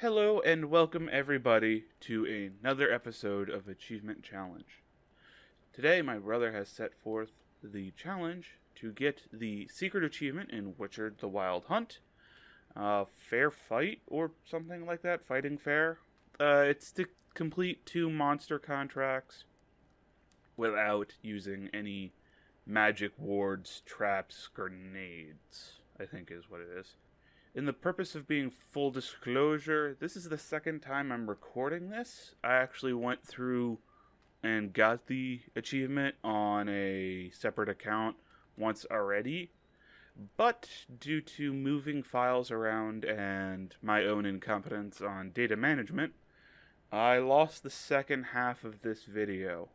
Hello and welcome everybody to another episode of Achievement Challenge. Today my brother has set forth the challenge to get the secret achievement in Witcher the Wild Hunt. Fair fight or something like that, fighting fair. It's to complete 2 monster contracts without using any magic wards, traps, grenades, I think is what it is. In the purpose of being full disclosure, this is the second time I'm recording this. I actually went through and got the achievement on a separate account once already, but due to moving files around and my own incompetence on data management, I lost the second half of this video.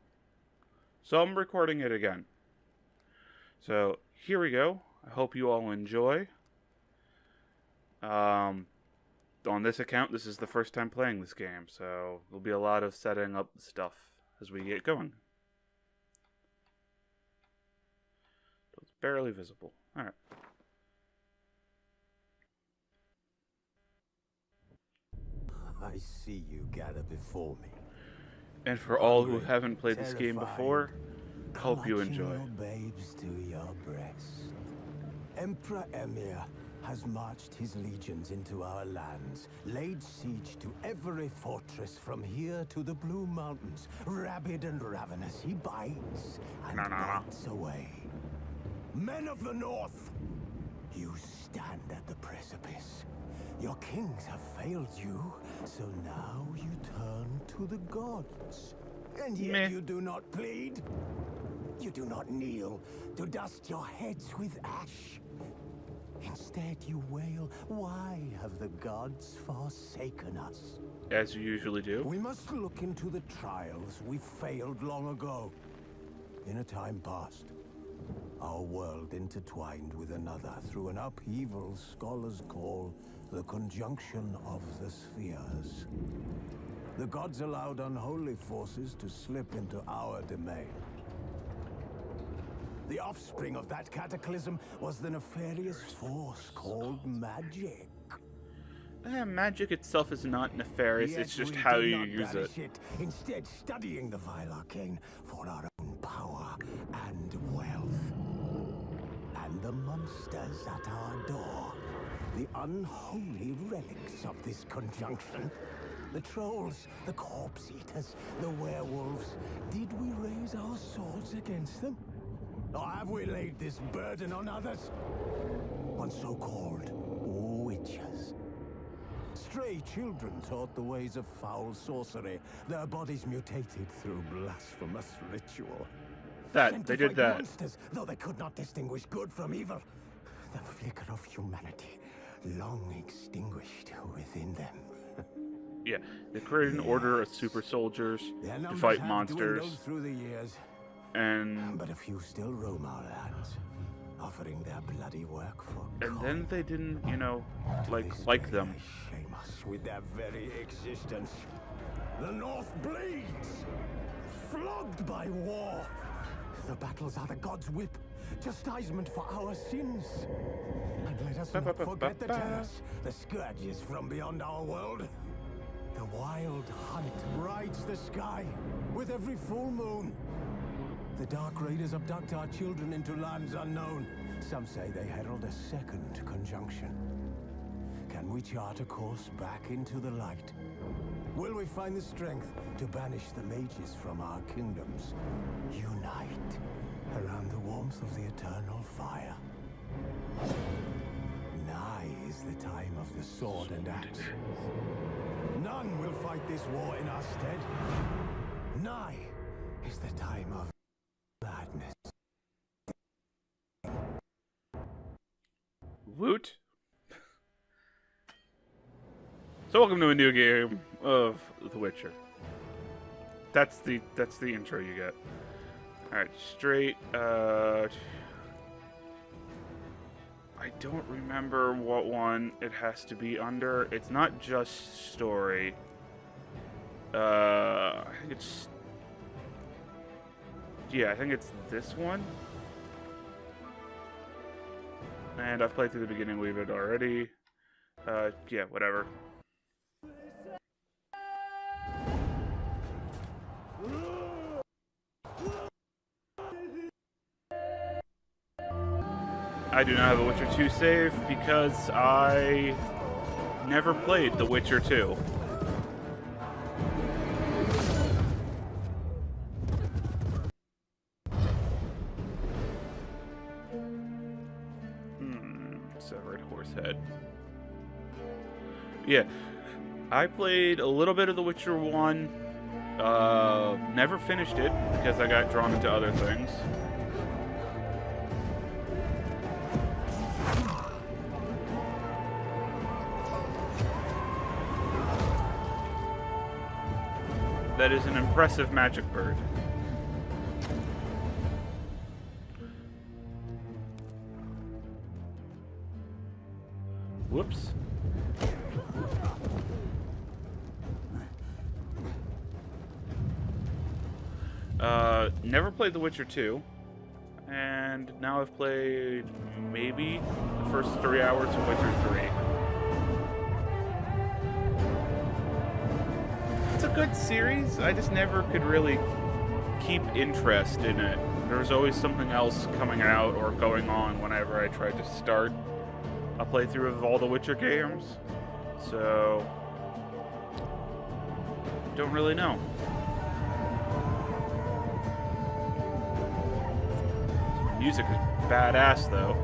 So I'm recording it again. So here we go. I hope you all enjoy. On this account, this is the first time playing this game, so there'll be a lot of setting up stuff as we get going. So it's barely visible. Alright. I see you gather before me. And for all who haven't played this game before, hope you enjoy. Your babes to your breast. Emperor Emir has marched his legions into our lands, laid siege to every fortress from here to the Blue Mountains. Rabid and ravenous, he bites and bites away. Men of the North, you stand at the precipice. Your kings have failed you, so now you turn to the gods. And yet you do not plead. You do not kneel to dust your heads with ash. Instead, you wail, why have the gods forsaken us? As you usually do. We must look into the trials we failed long ago. In a time past, our world intertwined with another through an upheaval scholars call the conjunction of the spheres. The gods allowed unholy forces to slip into our domain. The offspring of that cataclysm was the nefarious force called magic. Magic itself is not nefarious, it's just how you use it. Instead, studying the vile arcane for our own power and wealth. And the monsters at our door, the unholy relics of this conjunction. The trolls, the corpse eaters, the werewolves. Did we raise our swords against them? Or have we laid this burden on others? On so-called witches. Stray children taught the ways of foul sorcery, their bodies mutated through blasphemous ritual. They did that. Monsters, though they could not distinguish good from evil. The flicker of humanity, long extinguished within them. Yeah, they created an order of super soldiers to fight monsters. Through the years. But a few still roam our lands, offering their bloody work for and then they didn't, like them. Shame us with their very existence. The North bleeds, flogged by war. The battles are the gods' whip, chastisement for our sins. And let us not forget the terrors, the scourges from beyond our world. The wild hunt rides the sky with every full moon. The Dark Raiders abduct our children into lands unknown. Some say they herald a second conjunction. Can we chart a course back into the light? Will we find the strength to banish the mages from our kingdoms? Unite around the warmth of the eternal fire. Nigh is the time of the sword and axe. None will fight this war in our stead. Nigh is the time of gladness. Woot. So welcome to a new game of The Witcher. That's the intro you get. Alright, straight, I don't remember what one it has to be under. It's not just story. I think it's... Yeah, I think it's this one. And I've played through the beginning a wee bit already. Yeah, whatever. I do not have a Witcher 2 save because I never played The Witcher 2. Severed Horsehead. Yeah, I played a little bit of The Witcher 1. Never finished it because I got drawn into other things. That is an impressive magic bird. Whoops. Never played The Witcher 2. And now I've played maybe the first 3 hours of Witcher 3. It's a good series. I just never could really keep interest in it. There was always something else coming out or going on whenever I tried to start a playthrough of all the Witcher games. So, don't really know. Music is badass though.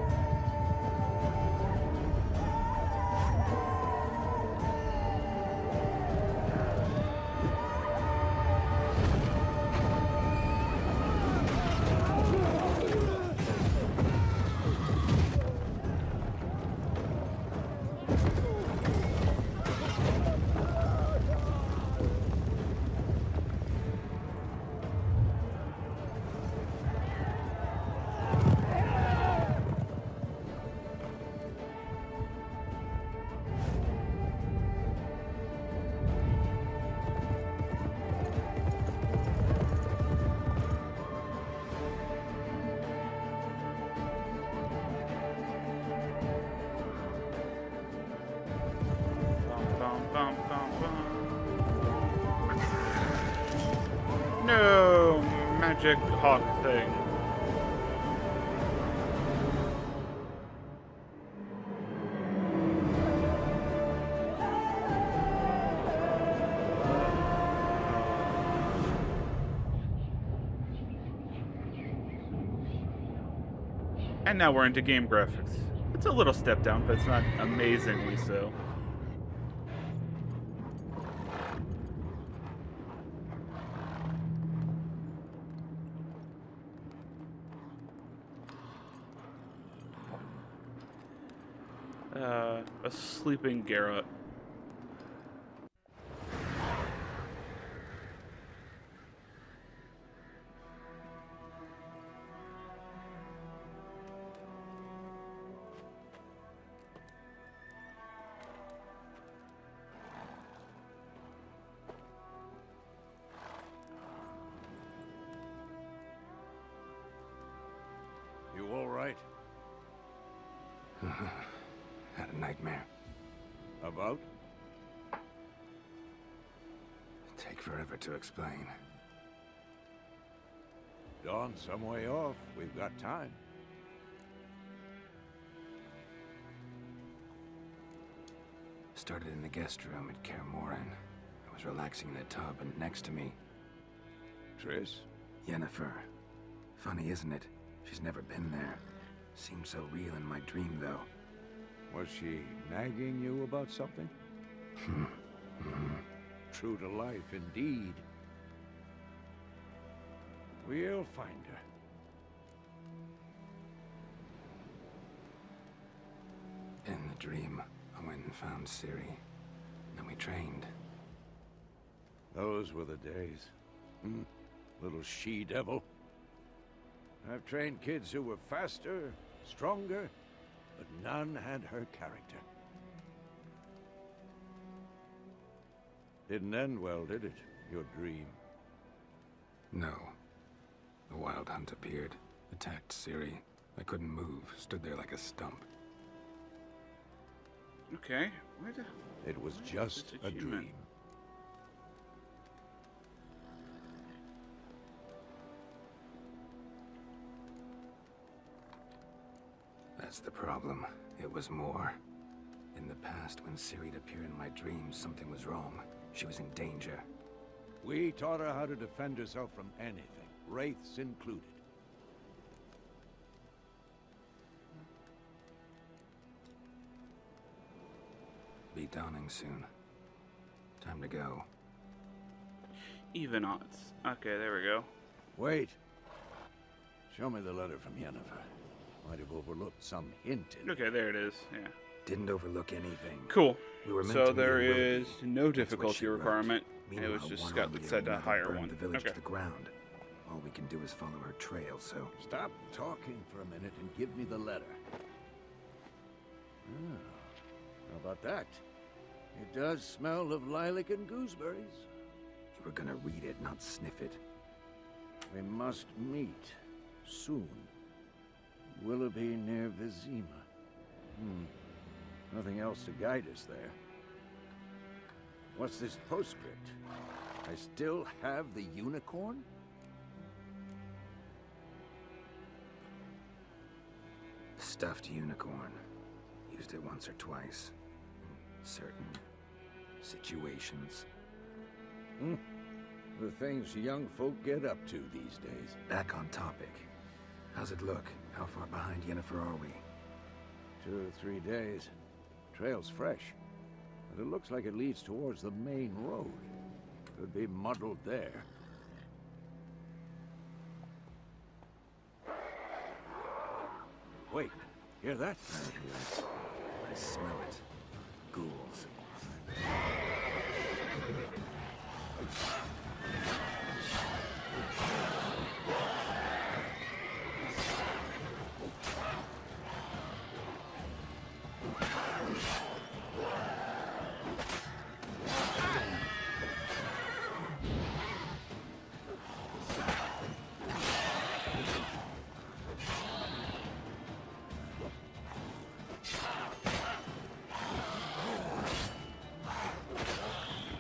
No magic hawk thing. And now we're into game graphics. It's a little step down, but it's not amazingly so. A sleeping Garrett. You all right? Had a nightmare. About? Take forever to explain. Dawn's some way off. We've got time. Started in the guest room at Kaer Morhen. I was relaxing in a tub, and next to me, Triss? Yennefer. Funny, isn't it? She's never been there. Seemed so real in my dream, though. Was she nagging you about something? True to life, indeed. We'll find her. In the dream, I went and found Ciri. Then we trained. Those were the days. Little she-devil. I've trained kids who were faster, stronger, but none had her character. Didn't end well, did it? Your dream? No. The Wild Hunt appeared, attacked Ciri. I couldn't move, stood there like a stump. Okay. It was just a dream. That's the problem. It was more. In the past, when Ciri'd appear in my dreams, something was wrong. She was in danger. We taught her how to defend herself from anything, wraiths included. Be dawning soon. Time to go. Even odds. Okay, there we go. Wait. Show me the letter from Yennefer. Might have overlooked some hint in it. Okay, there it is. Yeah. Didn't overlook anything. Cool. We were meant So to there meet in is Willoughby. no That's what difficulty she wrote. requirement. It was Meanwhile, just one Scott army that or said a another higher burned one. the village Okay. to the ground. All we can do is follow her trail, so... Stop talking for a minute and give me the letter. Ah, how about that? It does smell of lilac and gooseberries. You were gonna read it, not sniff it. We must meet soon. Willoughby near Vizima. Nothing else to guide us there. What's this postscript? I still have the unicorn? Stuffed unicorn. Used it once or twice. In certain situations. The things young folk get up to these days. Back on topic. How's it look? How far behind Yennefer are we? 2 or 3 days. Trail's fresh, but it looks like it leads towards the main road. Could be muddled there. Wait, hear that? I hear it. I smell it. Ghouls.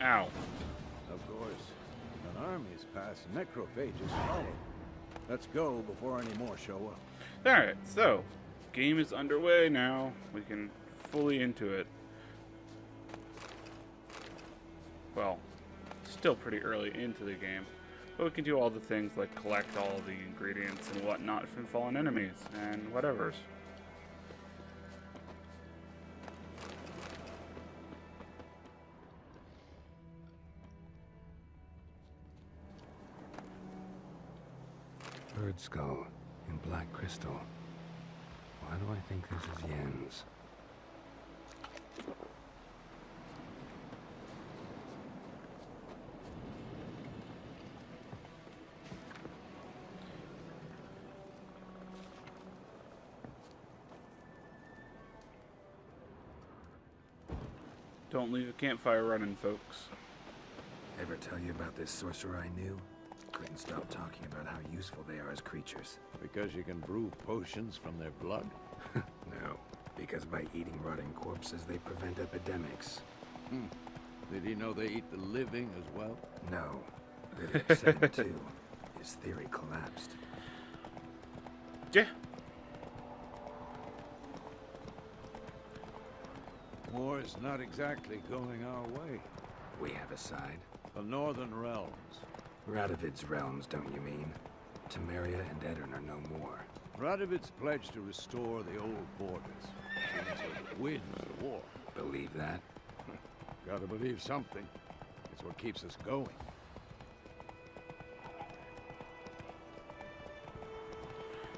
Ow. Of course. An army's passed, necrophages follow. Let's go before any more show up. Alright, so, game is underway now. We can fully into it. Well, still pretty early into the game. But we can do all the things like collect all the ingredients and whatnot from fallen enemies and whatevers. Bird skull in black crystal. Why do I think this is Yen's? Don't leave a campfire running, folks. Ever tell you about this sorcerer I knew? Couldn't stop talking about how useful they are as creatures. Because you can brew potions from their blood? No, because by eating rotting corpses, they prevent epidemics. Did he know they eat the living as well? No, but it upset him too. His theory collapsed. Yeah. War's not exactly going our way. We have a side. The Northern Realms. Radovid's realms, don't you mean? Temeria and Edirn are no more. Radovid's pledged to restore the old borders. Until it wins the war. Believe that? Gotta believe something. It's what keeps us going.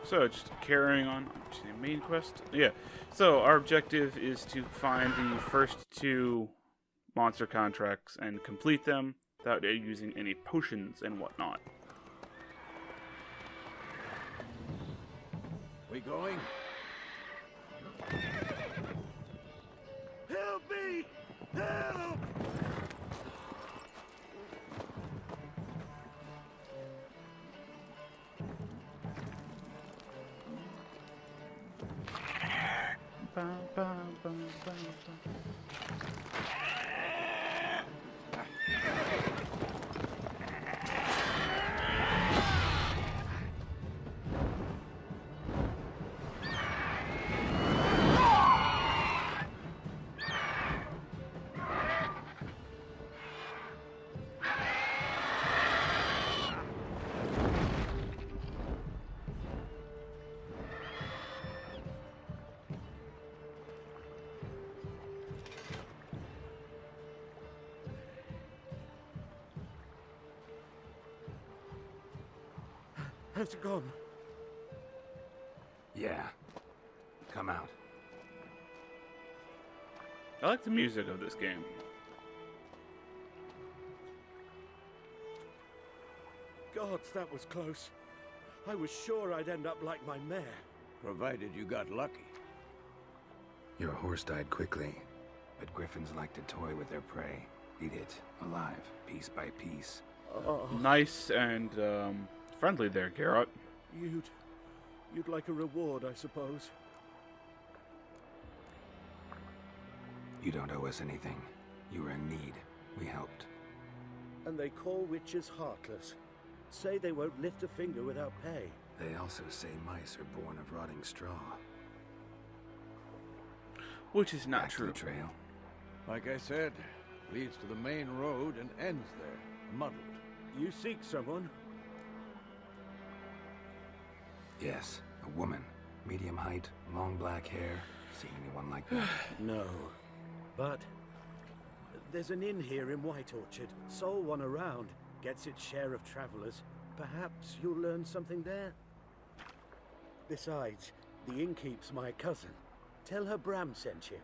So, just carrying on to the main quest. Yeah. So, our objective is to find the first 2 monster contracts and complete them without using any potions and whatnot. We going? Help me! Help! Ba, ba, ba, ba, ba. has gone. Yeah. Come out. I like the music of this game. Gods, that was close. I was sure I'd end up like my mare. Provided you got lucky. Your horse died quickly, but griffins like to toy with their prey. Eat it, alive, piece by piece. Nice and friendly there, Garrett. You'd like a reward, I suppose. You don't owe us anything. You were in need. We helped. And they call witches heartless. Say they won't lift a finger without pay. They also say mice are born of rotting straw. Which is not Back to true. the trail. Like I said, leads to the main road and ends there, muddled. You seek someone? Yes, a woman. Medium height, long black hair. Seen anyone like that? No. But there's an inn here in White Orchard. Sole one around. Gets its share of travelers. Perhaps you'll learn something there. Besides, the innkeep's my cousin. Tell her Bram sent you.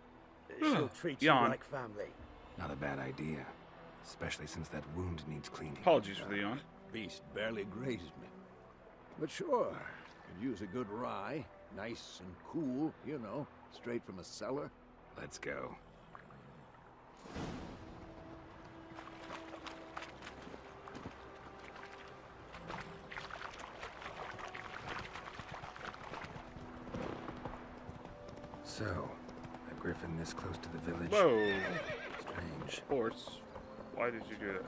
She'll treat you Yawn. like family. Not a bad idea. Especially since that wound needs cleaning. Apologies for the yawn. Beast barely grazed me. But sure, could use a good rye. Nice and cool, you know, straight from a cellar. Let's go. So, a griffin this close to the village. Whoa. Strange. Horse. Why did you do that?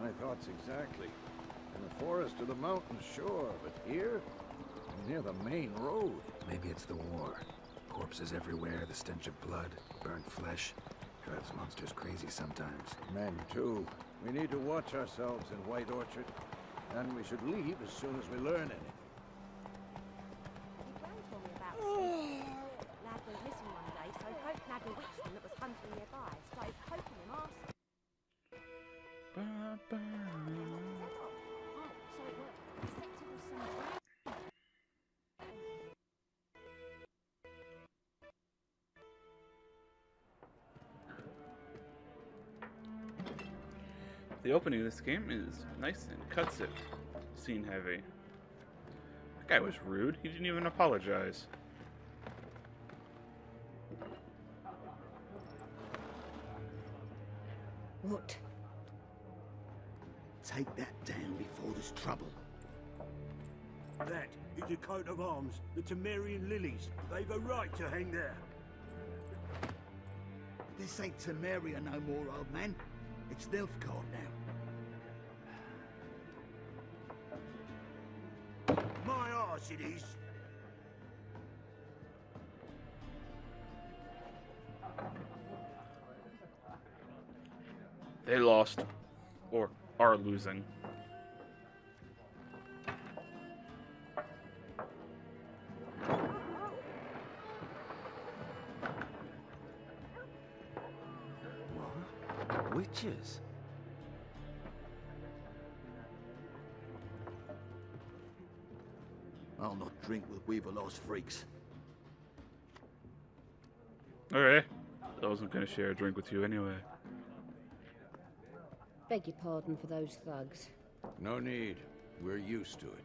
My thoughts exactly. In the forest or the mountains, sure, but here? Near the main road. Maybe it's the war. Corpses everywhere, the stench of blood, burnt flesh. Drives monsters crazy sometimes. Men, too. We need to watch ourselves in White Orchard. And we should leave as soon as we learn anything. Gran told me about Lad went missing one day, so folk nagged a witchman that was hunting nearby. Started poking him arse. Ba-ba. Set off. Oh, so it worked. Deceptive with some drag. The opening of this game is nice and cuts it. Scene heavy. That guy was rude. He didn't even apologize. What? Take that down before there's trouble. That is a coat of arms, the Temerian lilies. They've a right to hang there. This ain't Temeria no more, old man. It's Nilfgaard now. My arse it is. They lost. Or are losing. What? Witches? I'll not drink with Weaverlaw's freaks. Okay. I wasn't going to share a drink with you anyway. Beg your pardon for those thugs. No need. We're used to it.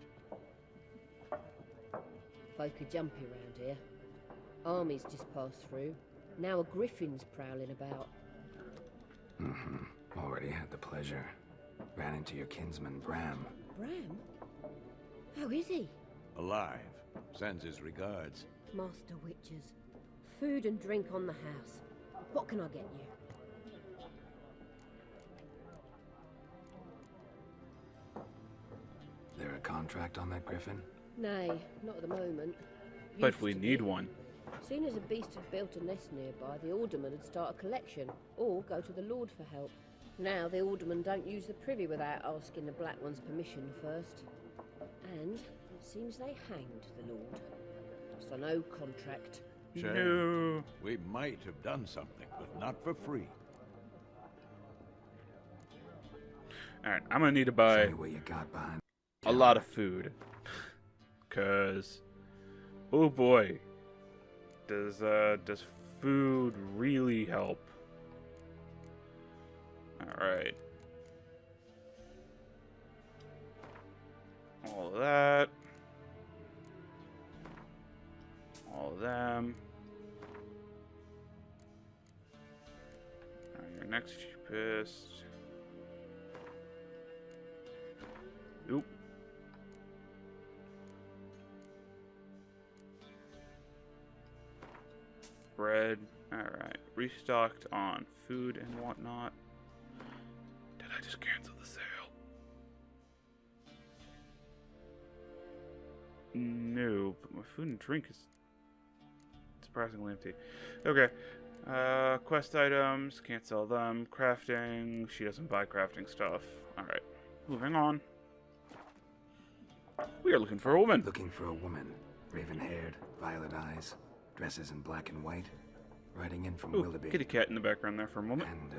Folk are jumpy round here. Armies just passed through. Now a griffin's prowling about. Mm-hmm. Already had the pleasure. Ran into your kinsman, Bram. Bram? How is he? Alive. Sends his regards. Master witches. Food and drink on the house. What can I get you? There a contract on that griffin? Nay, not at the moment. But Used we to need be. one. Soon as a beast had built a nest nearby, the alderman would start a collection, or go to the Lord for help. Now the aldermen don't use the privy without asking the Black One's permission first. And it seems they hanged the Lord. So no contract. Shame. No. We might have done something, but not for free. Alright, I'm going to need to Show buy me what you got behind. a lot of food. Cause, oh boy, does food really help? All right. All of that. All of them. Alright, your next cheapest. Oop. Bread. Alright. Restocked on food and whatnot. Did I just cancel the sale? No, but my food and drink is surprisingly empty. Okay. Quest items, can't sell them. Crafting, she doesn't buy crafting stuff. Alright, moving on. We are looking for a woman. Looking for a woman. Raven-haired, violet eyes, dresses in black and white. Riding in from Ooh, Willoughby. kitty cat in the background there for a moment. And,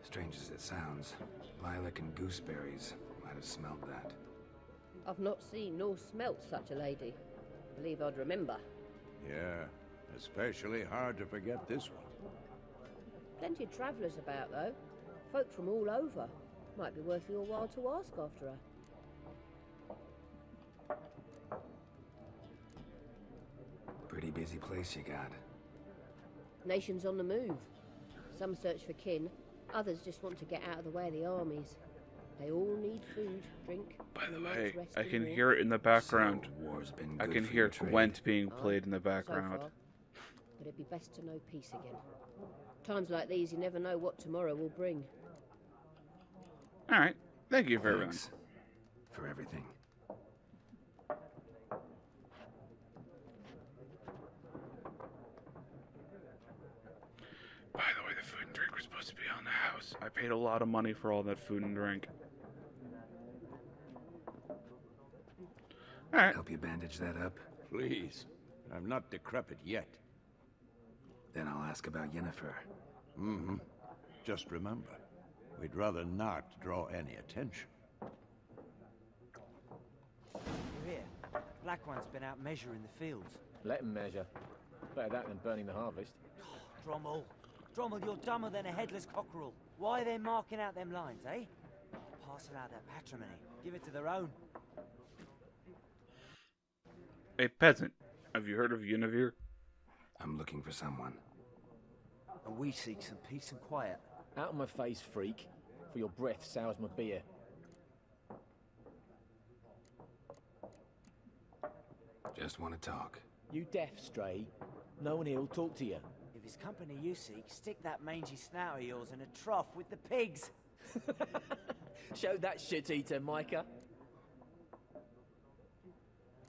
strange as it sounds, lilac and gooseberries might have smelled that. I've not seen nor smelt such a lady. Believe I'd remember. Yeah, especially hard to forget this one. Plenty of travellers about, though. Folk from all over. Might be worth your while to ask after her. Pretty busy place you got. Nations on the move. Some search for kin, others just want to get out of the way of the armies. They all need food, drink. By the and a way, night's rest I in can war. hear it in the background. So, war's been I good can for hear your trade. Gwent being Aye, played in the so background. far. But it'd be best to know peace again. Times like these, you never know what tomorrow will bring. Alright, thank you for everything. Thanks for everything. By the way, the food and drink were supposed to be on the house. I paid a lot of money for all that food and drink. Alright. Help you bandage that up? Please, I'm not decrepit yet. Then I'll ask about Yennefer. Mm-hmm. Just remember, we'd rather not draw any attention. You're here. Black One's been out measuring the fields. Let 'em measure. Better that than burning the harvest. Drommel. Drommel, you're dumber than a headless cockerel. Why are they marking out them lines, eh? Parcel out their patrimony. Give it to their own. A peasant. Have you heard of Yennefer? I'm looking for someone. And we seek some peace and quiet. Out of my face, freak. For your breath sours my beer. Just want to talk. You deaf, Stray? No one here'll talk to you. If it's company you seek, stick that mangy snout of yours in a trough with the pigs. Show that shit-eater, Micah.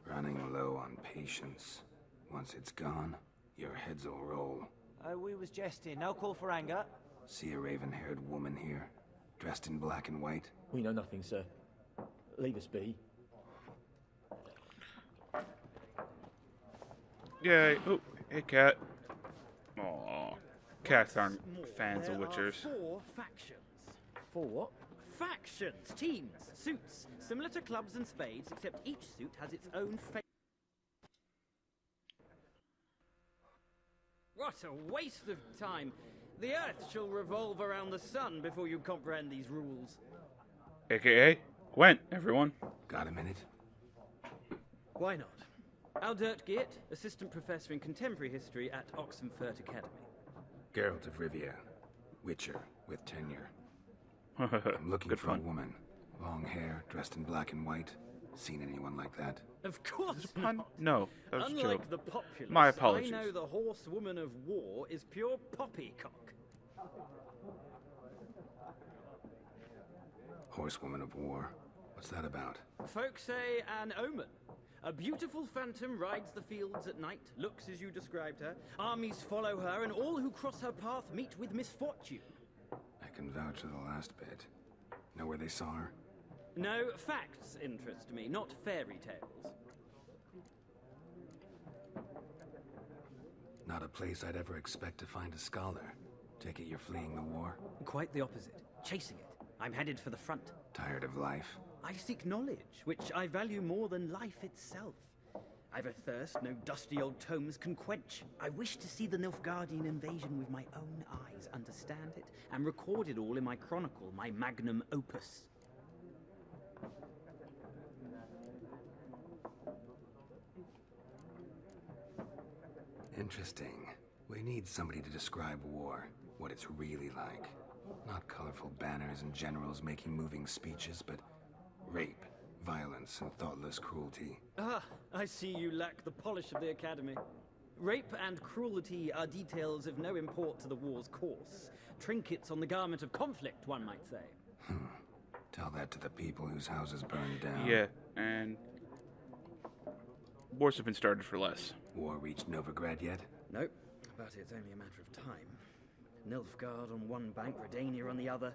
Running low on patience. Once it's gone, your heads will roll. Oh, we was jesting. No call for anger. See a raven-haired woman here, dressed in black and white? We know nothing, sir. Leave us be. Yay. Oh, hey, cat. Aw. Cats aren't fans of Witchers. There are 4 factions. For what? Factions, teams, suits, similar to clubs and spades, except each suit has its own fate. What a waste of time! The Earth shall revolve around the sun before you comprehend these rules. AKA Gwent, everyone. Got a minute? Why not? Aldert Geert, Assistant Professor in Contemporary History at Oxenfurt Academy. Geralt of Rivia. Witcher, with tenure. I'm looking Good for fun. a woman. Long hair, dressed in black and white. Seen anyone like that? Of course Pun? not. No, that was a Unlike joke. the populace, My apologies. I know the horsewoman of war is pure poppycock. Horsewoman of War. What's that about? Folk say an omen. A beautiful phantom rides the fields at night, looks as you described her. Armies follow her, and all who cross her path meet with misfortune. I can vouch for the last bit. Know where they saw her? No, facts interest me, not fairy tales. Not a place I'd ever expect to find a scholar. Take it you're fleeing the war? Quite the opposite. Chasing it. I'm headed for the front. Tired of life? I seek knowledge, which I value more than life itself. I've a thirst no dusty old tomes can quench. I wish to see the Nilfgaardian invasion with my own eyes, understand it, and record it all in my chronicle, my magnum opus. Interesting. We need somebody to describe war, what it's really like. Not colorful banners and generals making moving speeches, but rape, violence, and thoughtless cruelty. Ah, I see you lack the polish of the Academy. Rape and cruelty are details of no import to the war's course. Trinkets on the garment of conflict, one might say. Tell that to the people whose houses burned down. Yeah, and wars have been started for less. War reached Novigrad yet? Nope, but it's only a matter of time. Nilfgaard on one bank, Redania on the other,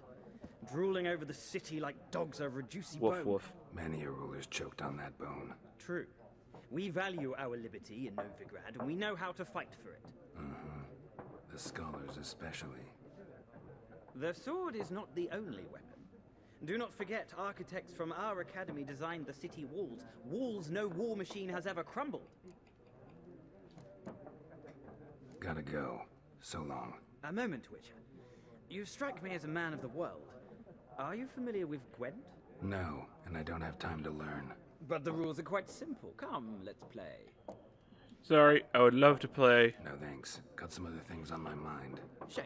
drooling over the city like dogs over a juicy Woof bone. woof. Many a ruler's choked on that bone. True. We value our liberty in Novigrad, and we know how to fight for it. The scholars especially. The sword is not the only weapon. Do not forget, architects from our academy designed the city walls. Walls no war machine has ever crumbled. Gotta go. So long. A moment, Witcher. You strike me as a man of the world. Are you familiar with Gwent? No, and I don't have time to learn. But the rules are quite simple. Come, let's play. Sorry, I would love to play. No thanks. Got some other things on my mind. Shame.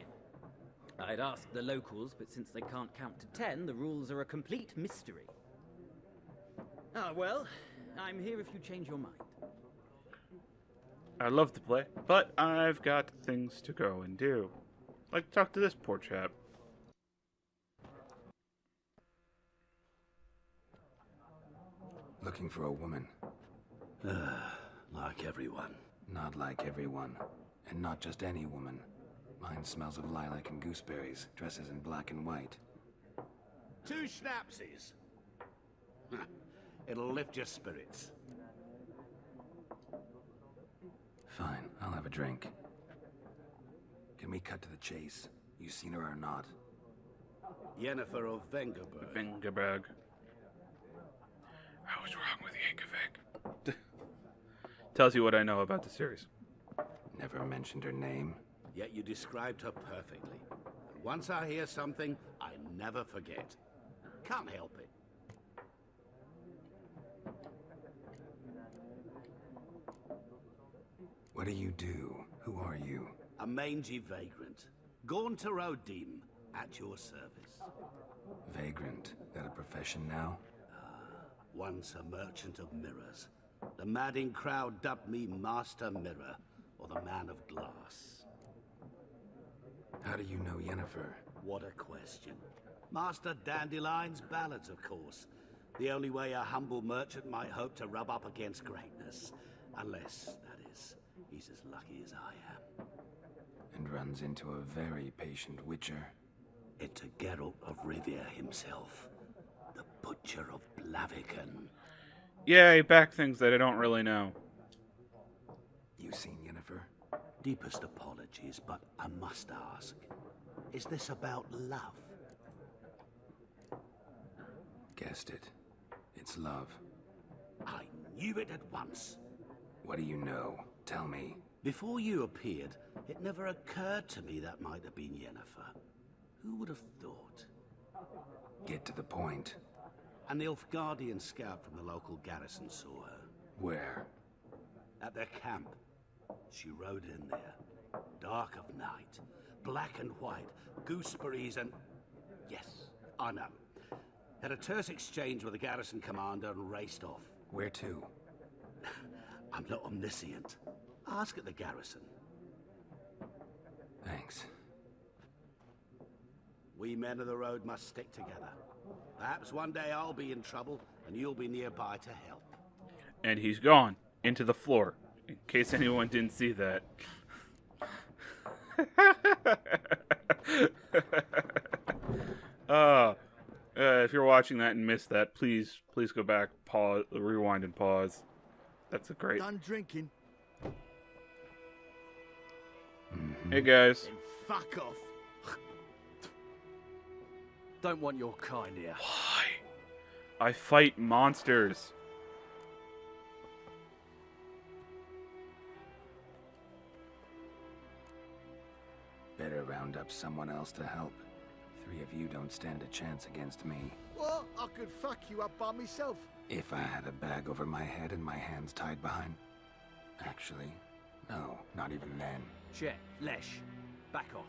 I'd ask the locals, but since they can't count to 10, the rules are a complete mystery. Ah, well, I'm here if you change your mind. I'd love to play, but I've got things to go and do. Like talk to this poor chap. Looking for a woman. Like everyone. Not like everyone. And not just any woman. Mine smells of lilac and gooseberries, dresses in black and white. 2 schnapsies. It'll lift your spirits. Fine, I'll have a drink. Can we cut to the chase? You seen her or not? Yennefer of Vengerberg. Vengerberg. I was wrong with Yankovic. Tells you what I know about the series. Never mentioned her name. Yet you described her perfectly. And once I hear something, I never forget. Can't help it. What do you do? Who are you? A mangy vagrant. Gone to Rodim, at your service. Vagrant. That a profession now? Once a merchant of mirrors. The madding crowd dubbed me Master Mirror, or the Man of Glass. How do you know Yennefer? What a question. Master Dandelion's ballads, of course. The only way a humble merchant might hope to rub up against greatness. Unless, that is, he's as lucky as I am. And runs into a very patient witcher. It's a Geralt of Rivia himself. The Butcher of Blaviken. Yay, back things that I don't really know. You seen Yennefer? Deepest apologies, but I must ask. Is this about love? Guessed it. It's love. I knew it at once. What do you know? Tell me. Before you appeared, it never occurred to me that might have been Yennefer. Who would have thought? Get to the point. An Nilfgaardian scout from the local garrison saw her. Where? At their camp. She rode in there. Dark of night. Black and white. Gooseberries and... Yes, I know. Had a terse exchange with the garrison commander and raced off. Where to? I'm not omniscient. Ask at the garrison. Thanks. We men of the road must stick together. Perhaps one day I'll be in trouble, and you'll be nearby to help. And he's gone into the floor, in case anyone didn't see that. If you're watching that and missed that, please go back, pause, rewind, and pause. That's a great. Done drinking. Hey guys. Then fuck off. Don't want your kind here. Why? I fight monsters. round up someone else to help. 3 of you don't stand a chance against me. What? I could fuck you up by myself. If I had a bag over my head and my hands tied behind... Actually, no, not even then. Chet, Lesh, back off.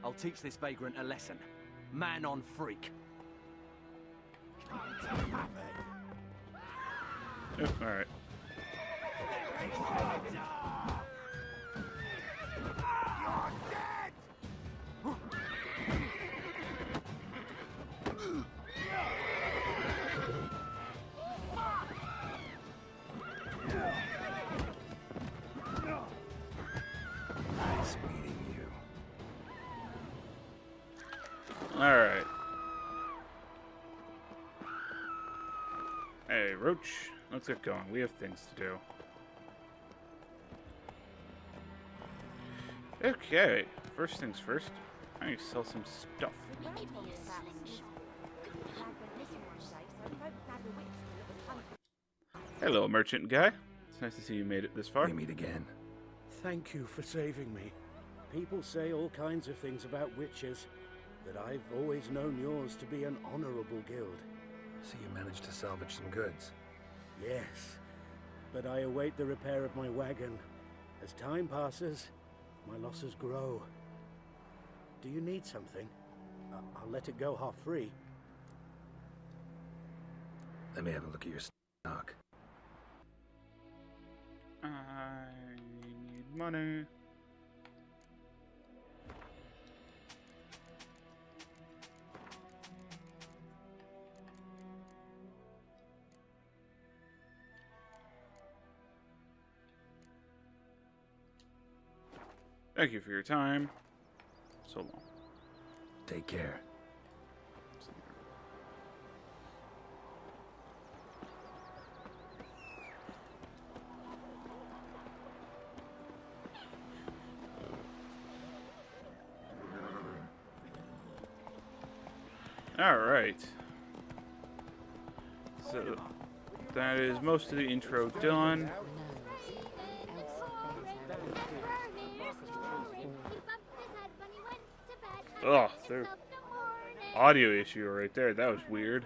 I'll teach this vagrant a lesson. Man on freak. Oh, alright. Nice meeting you. Alright. Hey, Roach. Let's get going. We have things to do. Okay. First things first. I need to sell some stuff. Hello, merchant guy. It's nice to see you made it this far. We meet again. Thank you for saving me. People say all kinds of things about witches, but I've always known yours to be an honorable guild. So you managed to salvage some goods? Yes, but I await the repair of my wagon. As time passes, my losses grow. Do you need something? I'll let it go half-free. Let me have a look at your stock. I need money. Thank you for your time. So long. Take care. Alright. So, that is most of the intro done. Ugh, their audio issue right there. That was weird.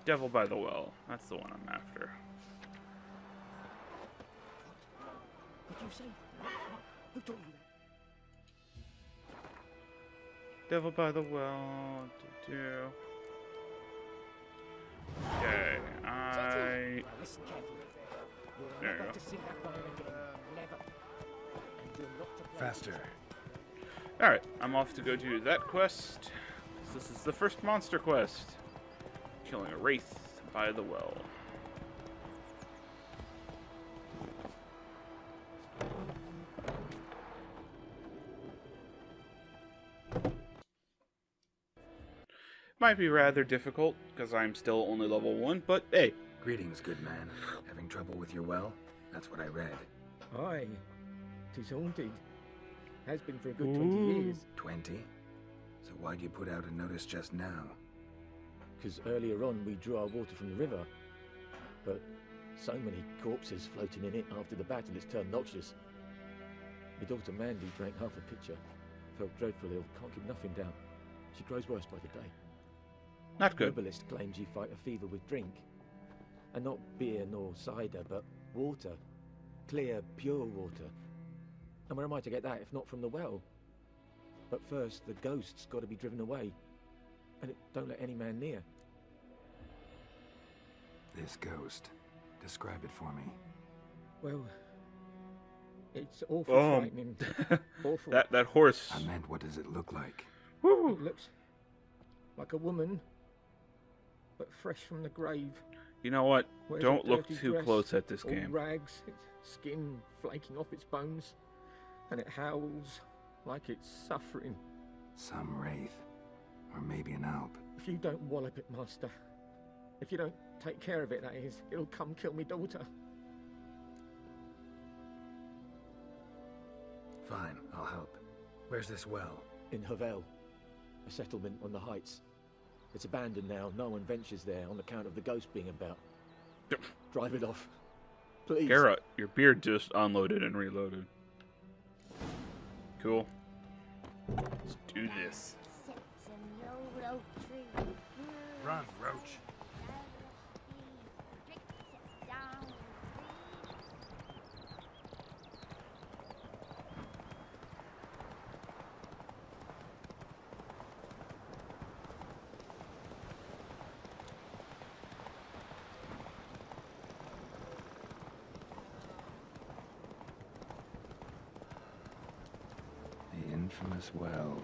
Devil by the Well. That's the one I'm after. What did you say? Who told you that? Devil by the Well. Okay, Listen carefully. You're There you never go. to see that wire again. Never. And you're not to play. Faster. Alright, I'm off to go do that quest. This is the first monster quest. Killing a wraith by the well. Might be rather difficult, because I'm still only level 1, but hey. Greetings, good man. Having trouble with your well? That's what I read. Aye. 'Tis haunted. Has been for a good 20 years. 20? So why'd you put out a notice just now? Because earlier on we drew our water from the river. But so many corpses floating in it after the battle it's turned noxious. My daughter Mandy drank half a pitcher. Felt dreadfully ill, can't keep nothing down. She grows worse by the day. Not good. Herbalist claims you fight a fever with drink. And not beer nor cider, but water. Clear, pure water. And where am I to get that if not from the well? But first, the ghost's got to be driven away. And it don't let any man near. This ghost. Describe it for me. Well, it's awful frightening. Awful. that horse. I meant, what does it look like? Woo. It looks like a woman, but fresh from the grave. You know what? Wears Don't a look dirty too dress, close at this all game. rags, its skin flaking off its bones, and it howls like it's suffering. Some wraith. Or maybe an alp. If you don't wallop it, Master, if you don't take care of it, that is, it'll come kill me daughter. Fine, I'll help. Where's this well? In Havel, a settlement on the heights. It's abandoned now. No one ventures there on account of the ghost being about. Drive it off, please. Garrett, your beard just unloaded and reloaded. Cool. Let's do this. Run, Roach. The infamous well.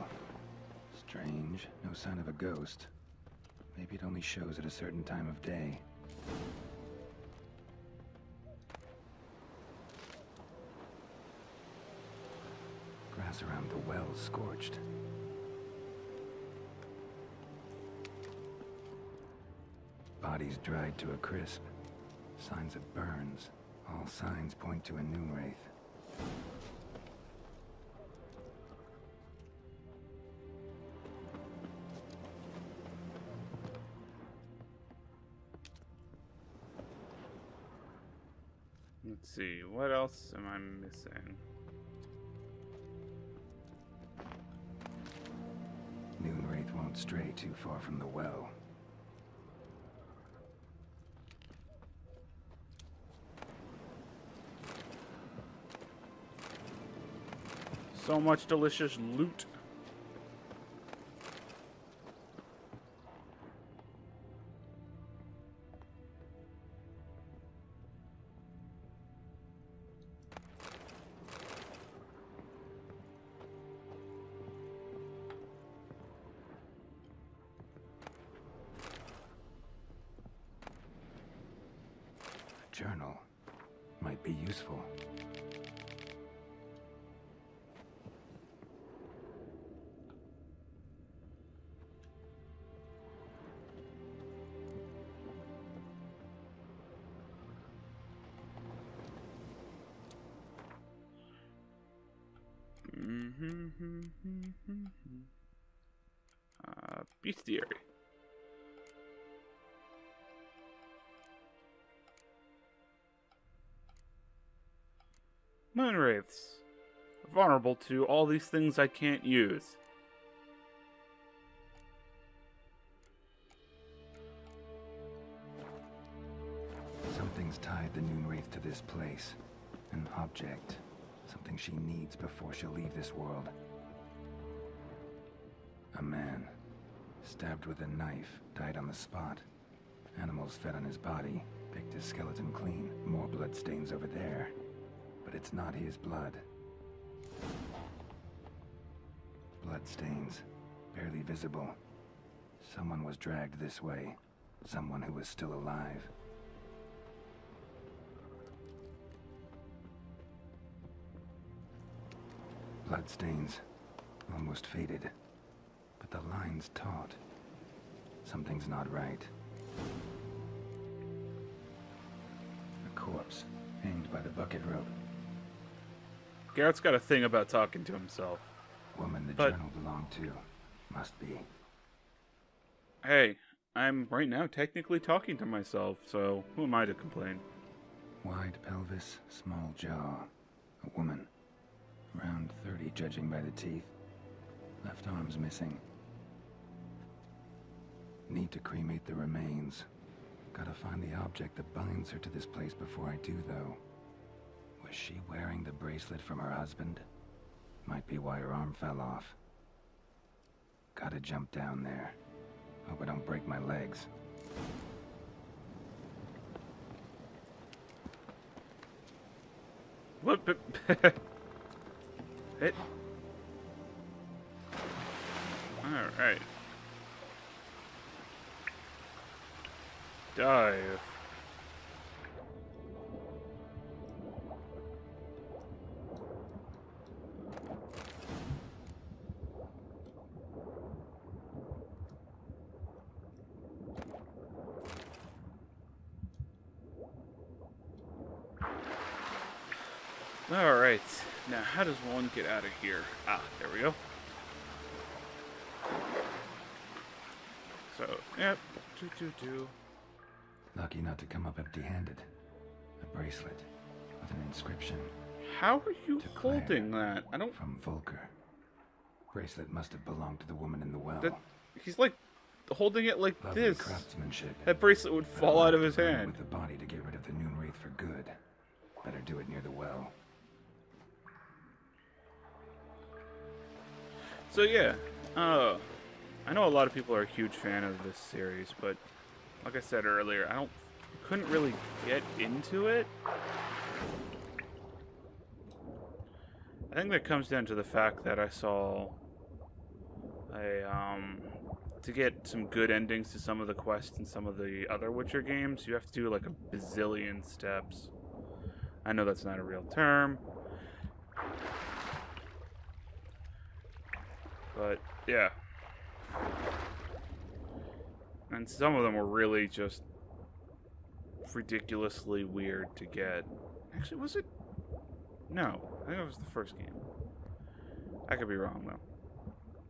Strange, no sign of a ghost. Maybe it only shows at a certain time of day. Grass around the well scorched. Bodies dried to a crisp. Signs of burns. All signs point to a noon wraith. Let's see, what else am I missing? Noon wraith won't stray too far from the well. So much delicious loot. Journal might be useful. Bestiary. Moonwraiths. Vulnerable to all these things I can't use. Something's tied the Noon Wraith to this place. An object. Something she needs before she'll leave this world. A man. Stabbed with a knife. Died on the spot. Animals fed on his body. Picked his skeleton clean. More bloodstains over there. But it's not his blood. Bloodstains. Barely visible. Someone was dragged this way. Someone who was still alive. Bloodstains. Almost faded. But the line's taut. Something's not right. A corpse. Hanged by the bucket rope. Garrett's got a thing about talking to himself. Woman the journal belonged to. Must be. Hey, I'm right now technically talking to myself, so who am I to complain? Wide pelvis, small jaw. A woman. Around 30, judging by the teeth. Left arm's missing. Need to cremate the remains. Gotta find the object that binds her to this place before I do, though. Was she wearing the bracelet from her husband? Might be why her arm fell off. Gotta jump down there. Hope I don't break my legs. What? Hit. Alright. Dive. Alright, now how does one get out of here? Ah, there we go. So, yep, Lucky not to come up empty-handed. A bracelet with an inscription. How are you holding that? I don't... From Volker. Bracelet must have belonged to the woman in the well. He's like holding it like Lovely this. craftsmanship. That bracelet would fall out of his hand. With the body to get rid of the Noon Wraith for good. Better do it near the well. So yeah, I know a lot of people are a huge fan of this series, but like I said earlier, couldn't really get into it. I think that comes down to the fact that I saw to get some good endings to some of the quests in some of the other Witcher games, you have to do like a bazillion steps. I know that's not a real term. But, yeah. And some of them were really just ridiculously weird to get. Actually, was it? No, I think it was the first game. I could be wrong, though.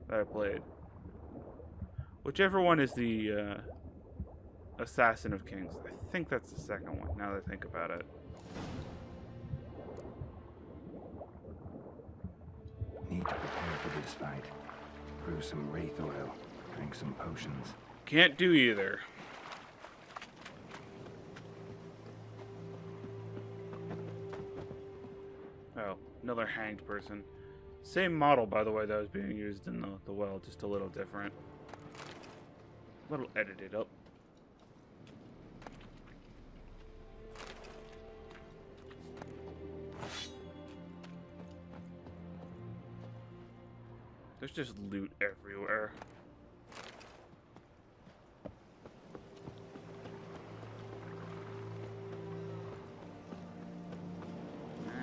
That I played. Whichever one is the Assassin of Kings. I think that's the second one, now that I think about it. Need to prepare for this fight. Brew some wraith oil. Drink some potions. Can't do either. Oh, another hanged person. Same model, by the way, that was being used in the well, just a little different. A little edited up. There's just loot everywhere.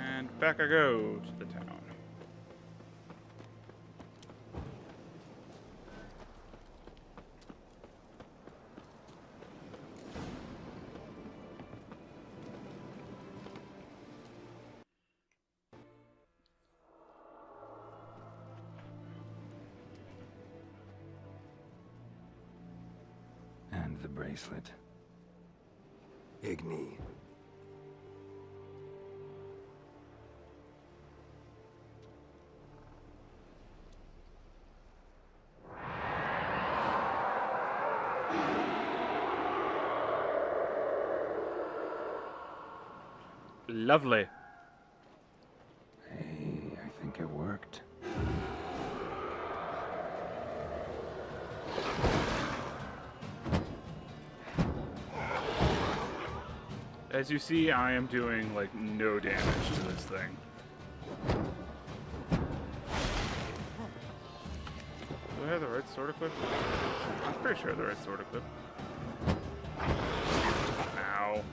And back I go to the town. And the bracelet. Igni. Lovely. Hey, I think it worked. As you see, I am doing, like, no damage to this thing. Do I have the right sword equipped? I'm pretty sure I have the right sword equipped. Ow.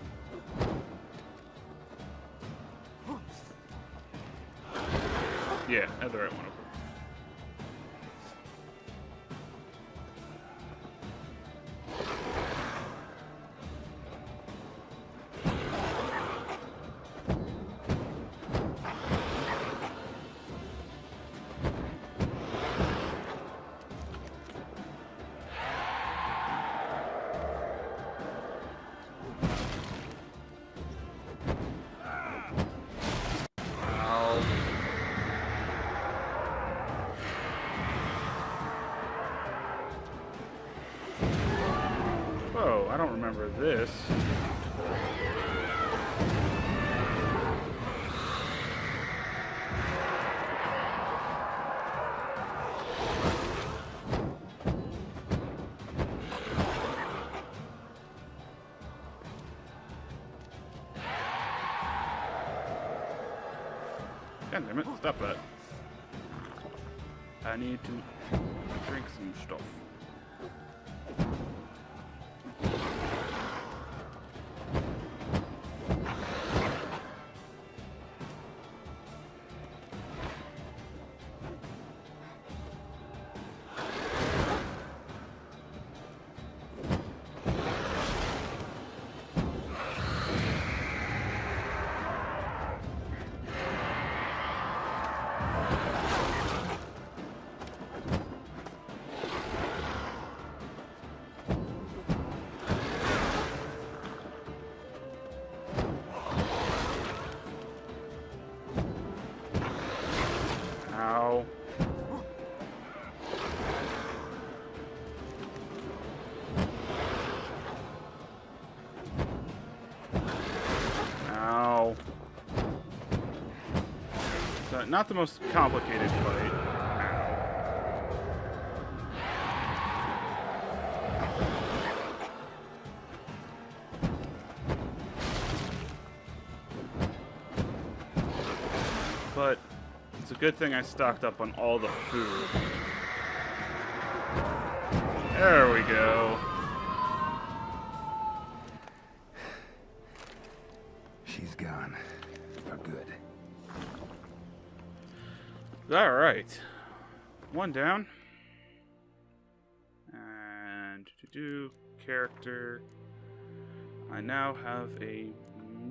Yeah, I have the right one equipped. Whoa, I don't remember this. God damn it, stop that. I need to drink some stuff. Not the most complicated fight. But it's a good thing I stocked up on all the food. There we go. She's gone. For good. Alright. One down. And to character. I now have a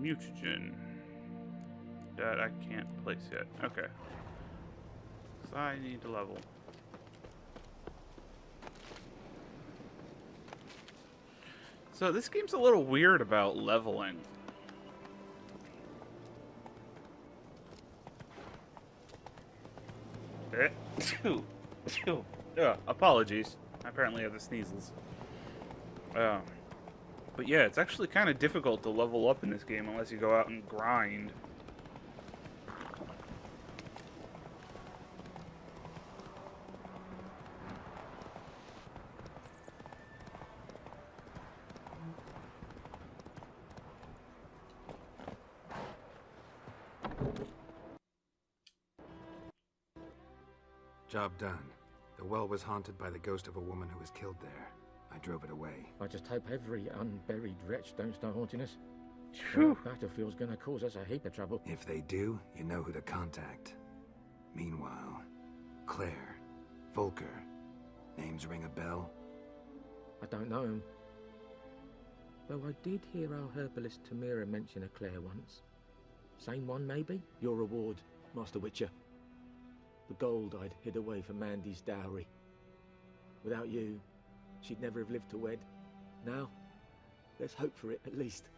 mutagen that I can't place yet. Okay. So I need to level. So this game's a little weird about leveling. Apologies. I apparently have the sneezes. But yeah, it's actually kind of difficult to level up in this game unless you go out and grind. Job done. The well was haunted by the ghost of a woman who was killed there. I drove it away. I just hope every unburied wretch don't start haunting us. Phew. The battlefield's gonna cause us a heap of trouble. If they do, you know who to contact. Meanwhile, Claire, Volker, names ring a bell? I don't know him. Though I did hear our herbalist Tamira mention a Claire once. Same one, maybe? Your reward, Master Witcher. The gold I'd hid away for Mandy's dowry. Without you, she'd never have lived to wed. Now, let's hope for it, at least.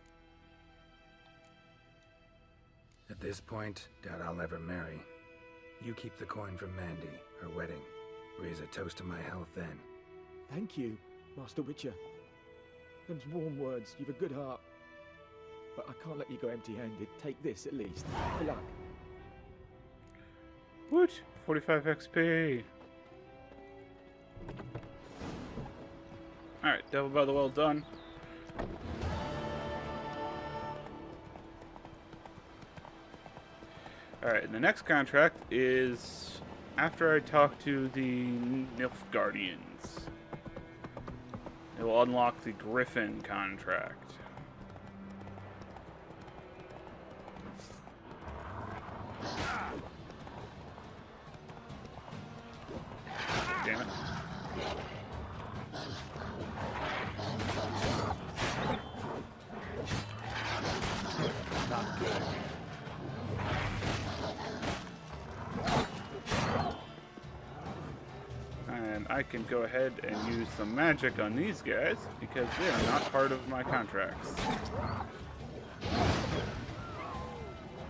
At this point, doubt I'll ever marry. You keep the coin from Mandy, her wedding. Raise a toast to my health then. Thank you, Master Witcher. Them's warm words, you've a good heart. But I can't let you go empty-handed. Take this, at least. Good luck. Woot! 45 XP. Alright, Devil by the Well done. Alright, the next contract is after I talk to the Nilfgaardians. It will unlock the Griffin contract. Damn it. And I can go ahead and use some magic on these guys because they are not part of my contracts.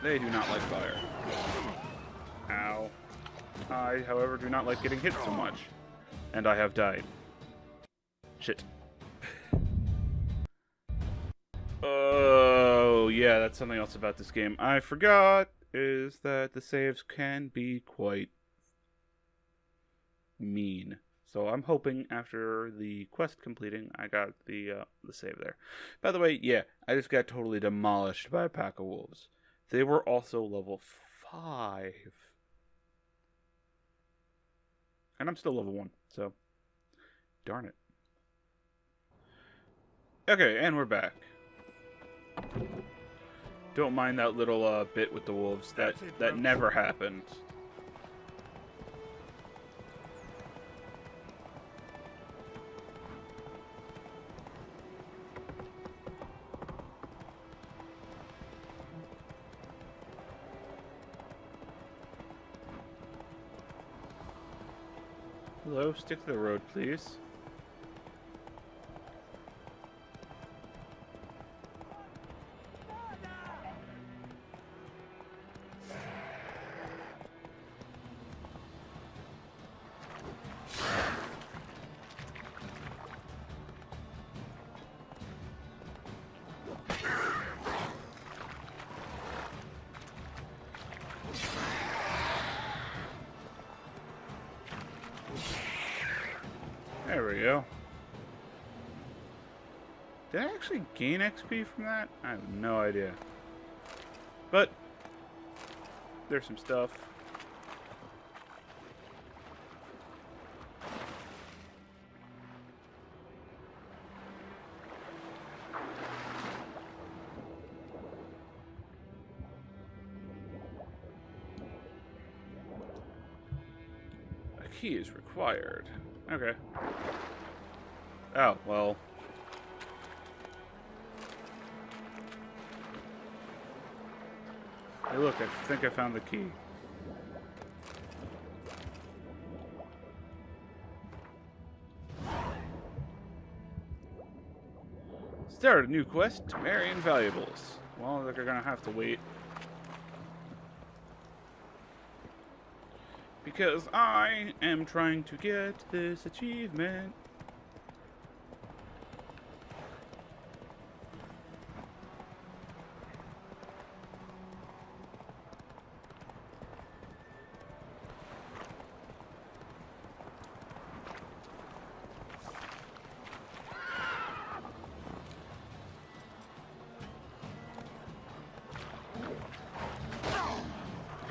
They do not like fire. Ow. I, however, do not like getting hit so much. And I have died. Shit. Oh, yeah, that's something else about this game I forgot, is that the saves can be quite mean. So I'm hoping after the quest completing, I got the save there. By the way, yeah, I just got totally demolished by a pack of wolves. They were also level 5. And I'm still level 1, so darn it. Okay, and we're back. Don't mind that little bit with the wolves. That never happened. Hello, stick to the road, please. go. Did I actually gain XP from that? I have no idea. But there's some stuff. A key is required. Okay. Oh, well. Hey, look, I think I found the key. Start a new quest to marry invaluables. Well, they're gonna have to wait. Because I am trying to get this achievement.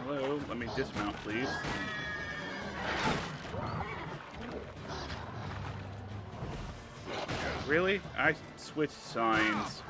Hello, let me dismount, please. Really? I switched signs.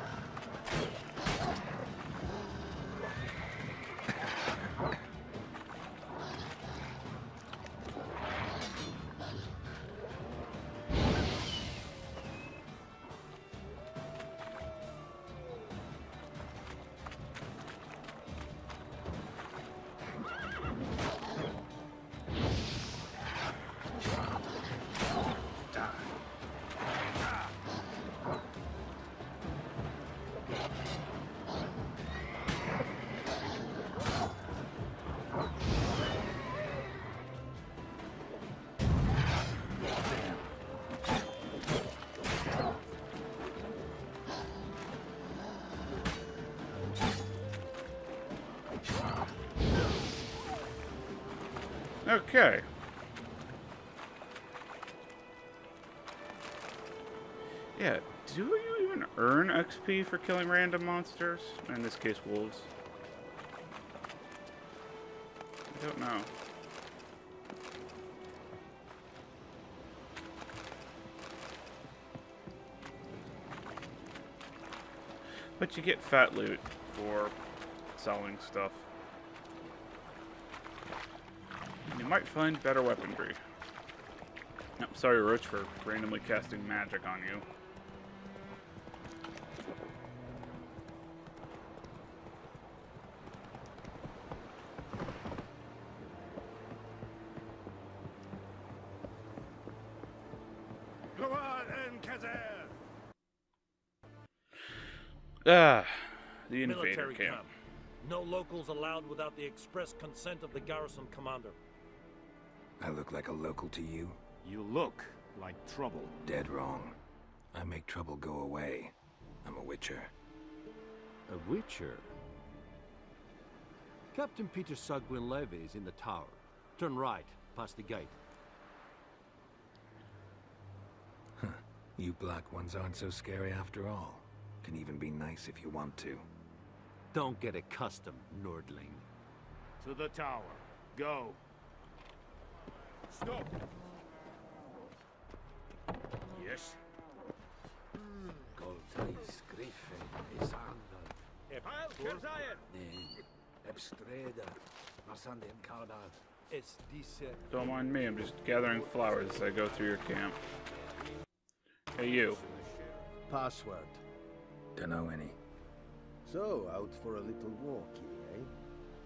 Okay. Yeah, do you even earn XP for killing random monsters? In this case, wolves. I don't know. But you get fat loot for selling stuff. You might find better weaponry. I'm sorry, Roach, for randomly casting magic on you. Ah, the invader camp. No locals allowed without the express consent of the garrison commander. I look like a local to you? You look like trouble. Dead wrong. I make trouble go away. I'm a witcher. A witcher? Captain Peter Sugwin Levy is in the tower. Turn right, past the gate. Huh. You black ones aren't so scary after all. Can even be nice if you want to. Don't get accustomed, Nordling. To the tower. Go. Stop! Yes? Goltais, Griffin, Isander, Ebstreda, Marsandem Cardal. Don't mind me, I'm just gathering flowers as I go through your camp. Hey, you. Password. Dunno any. So, out for a little walkie, eh?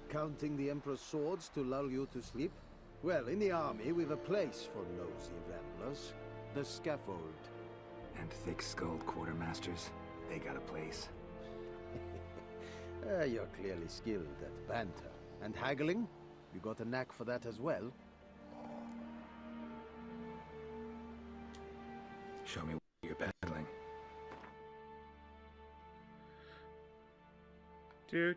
Counting the Emperor's swords to lull you to sleep? Well, in the army, we've a place for nosy ramblers. The scaffold. And thick-skulled quartermasters? They got a place. You're clearly skilled at banter. And haggling? You got a knack for that as well? Show me what you're battling. Do.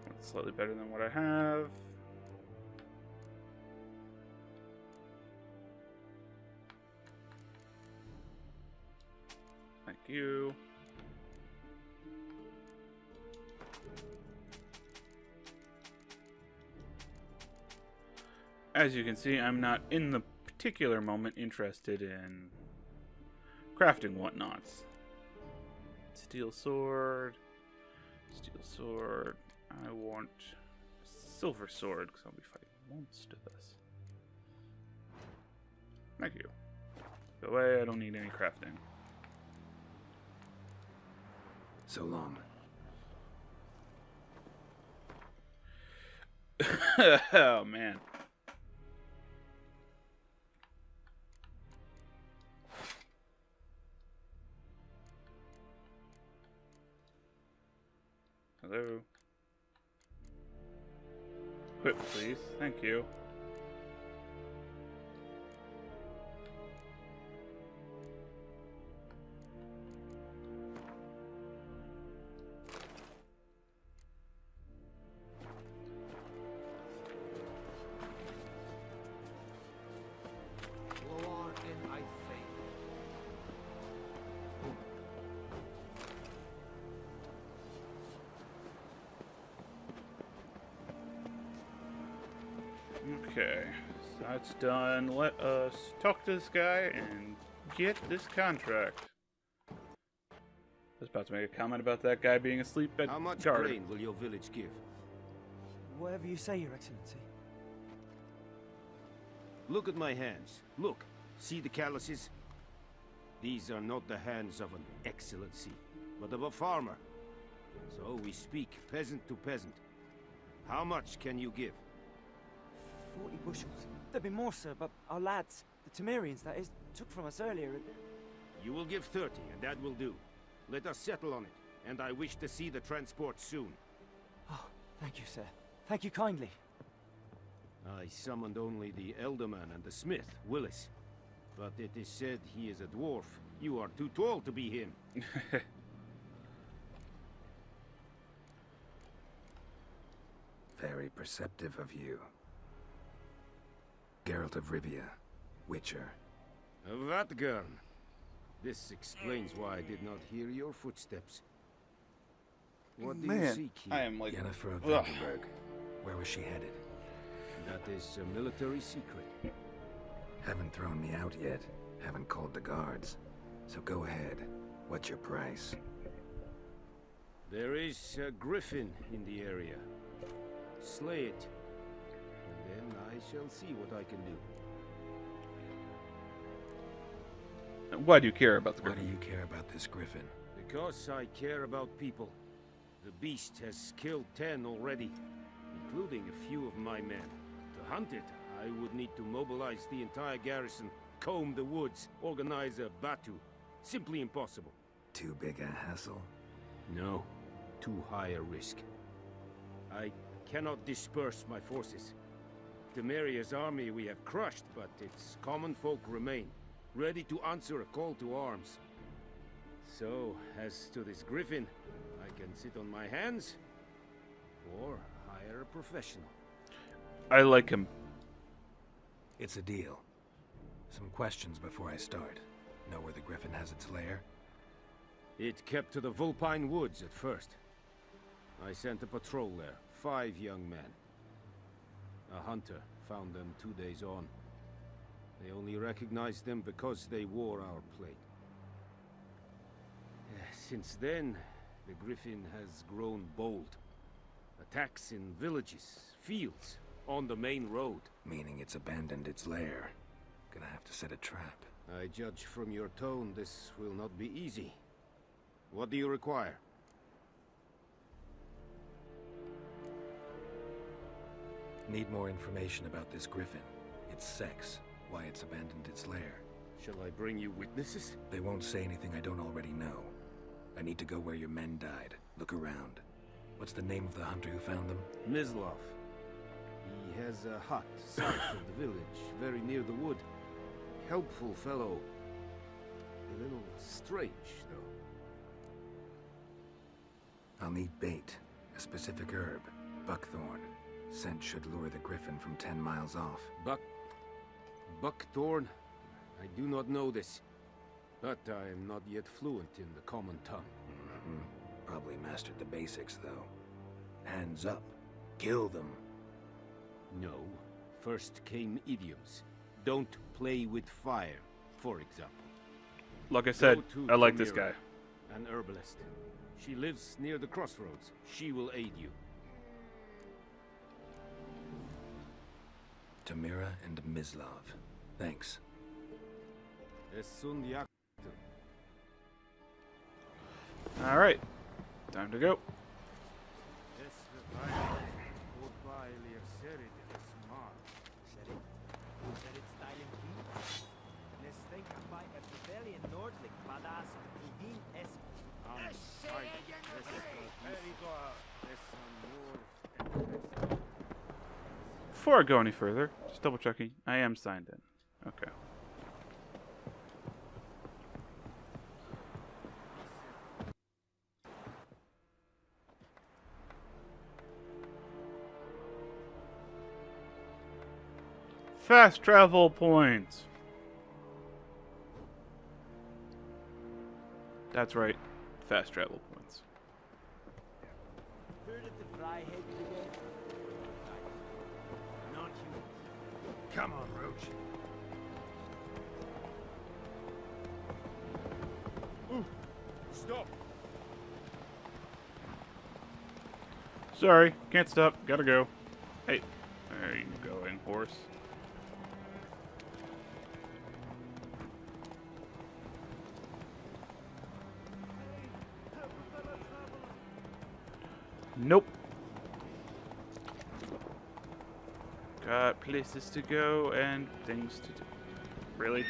That's slightly better than what I have. you. As you can see, I'm not in the particular moment interested in crafting whatnots. Steel sword. Steel sword. I want silver sword because I'll be fighting most of this. Thank you. Go away, I don't need any crafting. So long. Oh, man. Hello. Quit, please. Thank you. Lower in, I think. Okay, so that's done. Let us talk to this guy and get this contract. I was about to make a comment about that guy being asleep at How much guard. grain will your village give? Whatever you say, Your Excellency. Look at my hands. Look. See the calluses? These are not the hands of an excellency, but of a farmer. So we speak peasant to peasant. How much can you give? 40 bushels. There'd be more, sir, but our lads, the Temerians, that is, took from us earlier. You will give 30, and that will do. Let us settle on it, and I wish to see the transport soon. Oh, thank you, sir. Thank you kindly. I summoned only the Elderman and the smith, Willis. But it is said he is a dwarf. You are too tall to be him. Very perceptive of you. Geralt of Rivia, Witcher. Vatgern. This explains why I did not hear your footsteps. What do you seek here? I am like... Yennefer of Vandenberg. Where was she headed? That is a military secret. Haven't thrown me out yet. Haven't called the guards. So go ahead. What's your price? There is a griffin in the area. Slay it. And then I shall see what I can do. Why do you care about the Why griffin? do you care about this griffin? Because I care about people. The beast has killed 10 already, including a few of my men. To hunt it, I would need to mobilize the entire garrison, comb the woods, organize a batu. Simply impossible. Too big a hassle? No. Too high a risk. I cannot disperse my forces. Temeria's army we have crushed, but its common folk remain, ready to answer a call to arms. So, as to this griffin, I can sit on my hands, or hire a professional. I like him. It's a deal. Some questions before I start. Know where the griffin has its lair? It kept to the Vulpine Woods at first. I sent a patrol there, 5 young men. A hunter found them 2 days on. They only recognized them because they wore our plate. Since then, the griffin has grown bold. Attacks in villages, fields, on the main road. Meaning it's abandoned its lair. Gonna have to set a trap. I judge from your tone this will not be easy. What do you require? Need more information about this griffin. Its sex, why it's abandoned its lair. Shall I bring you witnesses? They won't say anything I don't already know. I need to go where your men died. Look around. What's the name of the hunter who found them? Mislav. He has a hut south of the village, very near the wood. Helpful fellow. A little strange, though. I'll need bait. A specific herb. Buckthorn. Scent should lure the griffin from 10 miles off. Buckthorn? I do not know this. But I am not yet fluent in the common tongue. Probably mastered the basics, though. Hands up. Kill them. No. First came idioms. Don't play with fire, for example. Like I said, Go to I like this guy. Tamira, an herbalist. She lives near the crossroads. She will aid you. Tamira and Mislav. Thanks. Alright. Time to go. Before I go any further, just double checking, I am signed in. Okay. Fast travel points. That's right. Fast travel points. Come on, Roach. Ooh, stop. Sorry, can't stop. Gotta go. Hey, there you go, horse. Nope. Got places to go and things to do. Really?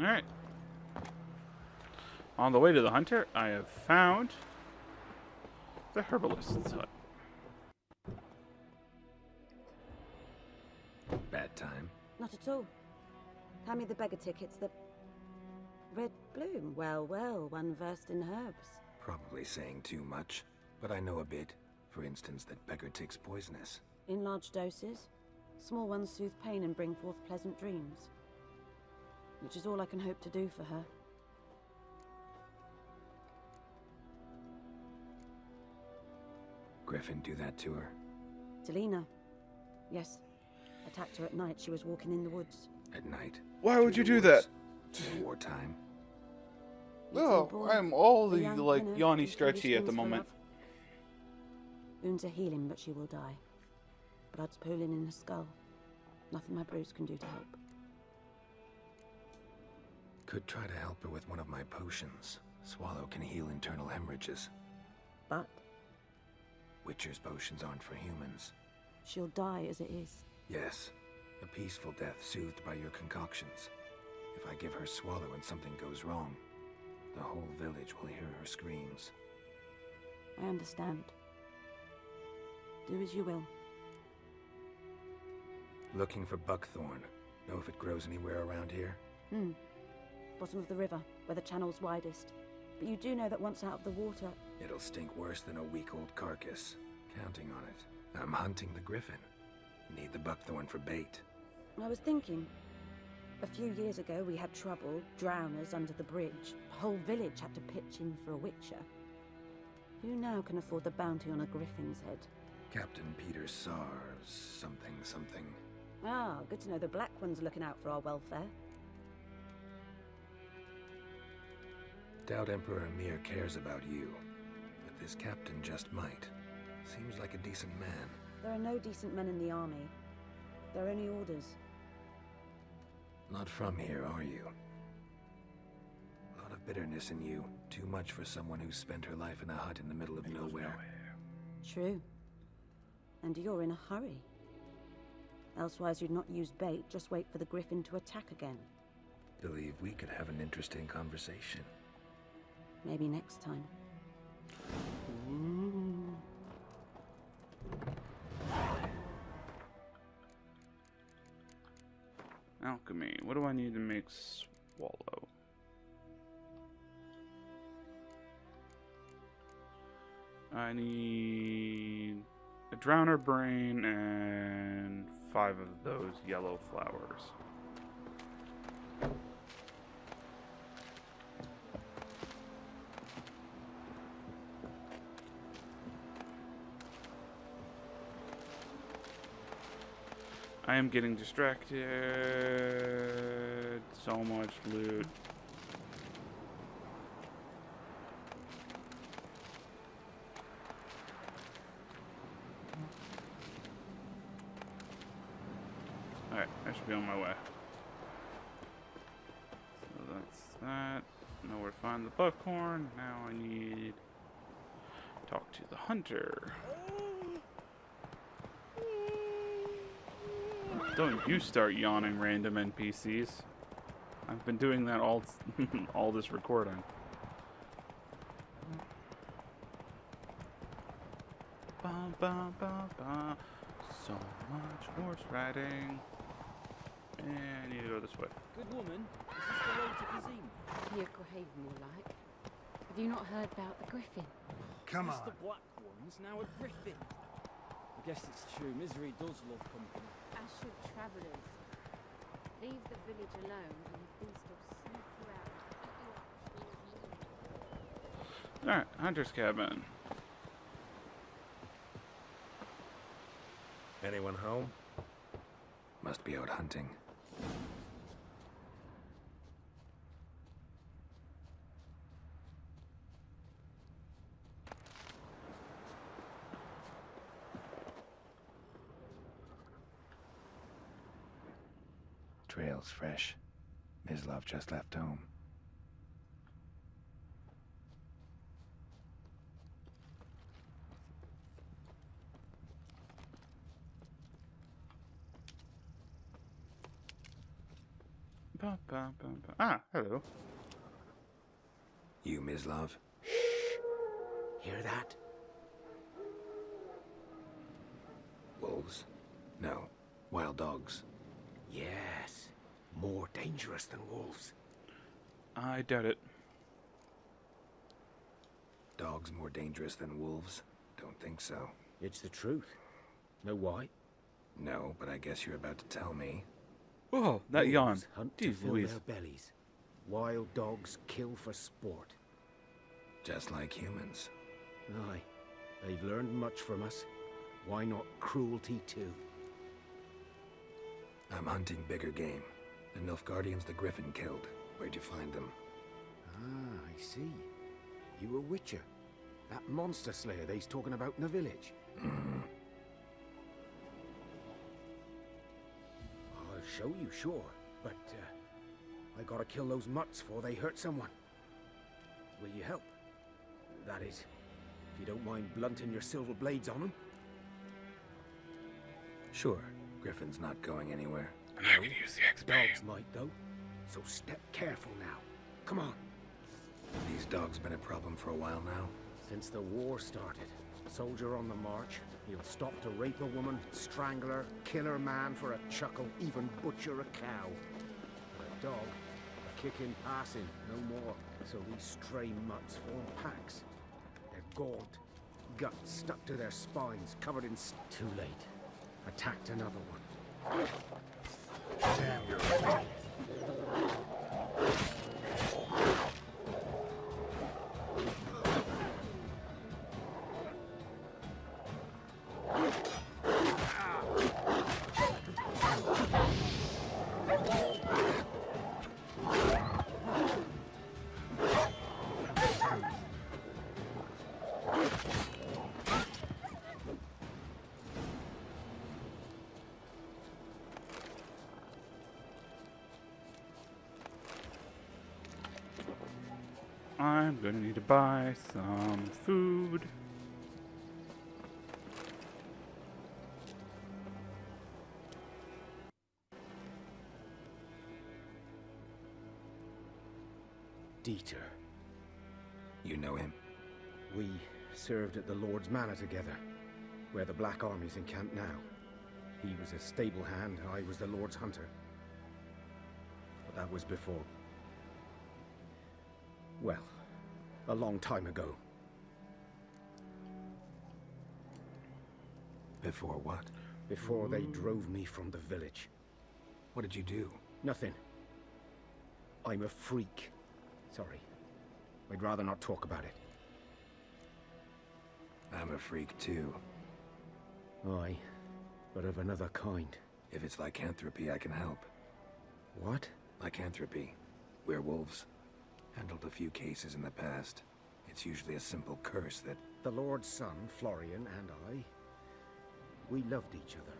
Alright. On the way to the hunter, I have found the herbalist's hut. Bad time? Not at all. Hand me the beggar tickets, the... Red bloom. Well, well, one versed in herbs. Probably saying too much, but I know a bit. For instance, that beggar tick's poisonous. In large doses. Small ones soothe pain and bring forth pleasant dreams. Which is all I can hope to do for her. Griffin do that to her? Delina. Yes. Attacked her at night. She was walking in the woods. At night? Why would you do that? Wartime. Oh, I'm all the, like, yawny stretchy at the moment. Wounds are healing, but she will die. Blood's pooling in her skull. Nothing my bruise can do to help. Could try to help her with one of my potions. Swallow can heal internal hemorrhages. But? Witcher's potions aren't for humans. She'll die as it is. Yes. A peaceful death soothed by your concoctions. If I give her Swallow and something goes wrong, the whole village will hear her screams. I understand. Do as you will. Looking for buckthorn. Know if it grows anywhere around here? Bottom of the river, where the channel's widest. But you do know that once out of the water... It'll stink worse than a week-old carcass. Counting on it. I'm hunting the griffin. Need the buckthorn for bait. I was thinking... A few years ago we had trouble, drowners under the bridge. The whole village had to pitch in for a witcher. Who now can afford the bounty on a griffin's head? Captain Peter Sars, something. Ah, good to know the Black One's looking out for our welfare. Doubt Emperor Emir cares about you, but this captain just might. Seems like a decent man. There are no decent men in the army. They're only orders. Not from here, are you? A lot of bitterness in you. Too much for someone who spent her life in a hut in the middle of nowhere. True. And you're in a hurry. Elsewise you'd not use bait, just wait for the griffin to attack again. Believe we could have an interesting conversation. Maybe next time. Alchemy. What do I need to make Swallow? I need a Drowner Brain and 5 of those yellow flowers. I am getting distracted. So much loot. Alright, I should be on my way. So that's that. Know where to find the buckhorn. Now I need to talk to the hunter. Don't you start yawning, random NPCs. I've been doing that all all this recording. Bum, bum, bum, bum. So much horse riding. And I need to go this way. Good woman, is this the road to Kazim? Near Cohaven, more like. Have you not heard about the griffin? Come on. The black one's now a griffin. I guess it's true. Misery does love company. As should travellers. Leave the village alone and the beast will sneak you out. Alright, hunter's cabin. Anyone home? Must be out hunting. Trail's fresh. Mislov just left home. Ba, ba, ba, ba. Ah, hello. You, Mislov? Hear that? Wolves? No. Wild dogs. Yes. More dangerous than wolves. I doubt it. Dogs more dangerous than wolves? Don't think so. It's the truth. Know why? No, but I guess you're about to tell me. Oh, that yawn. Wolves hunt to Jeez fill Louise. their bellies. Wild dogs kill for sport. Just like humans. Aye. They've learned much from us. Why not cruelty too? I'm hunting bigger game. The Nilfgaardians the Griffin killed. Where'd you find them? Ah, I see. You a witcher. That monster slayer they's talking about in the village. I'll show you, sure. But, I gotta kill those mutts before they hurt someone. Will you help? That is, if you don't mind blunting your silver blades on them. Sure. Griffin's not going anywhere. And I could use the XP. Dogs might, though. So step careful now. Come on. These dogs been a problem for a while now? Since the war started. Soldier on the march. He'll stop to rape a woman, strangle her, kill her man for a chuckle, even butcher a cow. But a dog, a kicking, passing, no more. So these stray mutts form packs. They're gaunt, guts stuck to their spines, covered in... Too late. Attacked another one. Damn your face. I'm gonna need to buy some food. Dieter. You know him? We served at the Lord's Manor together, where the Black Army's encamped now. He was a stable hand, I was the Lord's hunter. That was before... well, a long time ago. Before what? Before they drove me from the village. What did you do? Nothing. I'm a freak. Sorry. I'd rather not talk about it. I'm a freak too. Aye, but of another kind. If it's lycanthropy, I can help. What? Lycanthropy. Werewolves. Handled a few cases in the past. It's usually a simple curse that... The Lord's son, Florian, and I... we loved each other.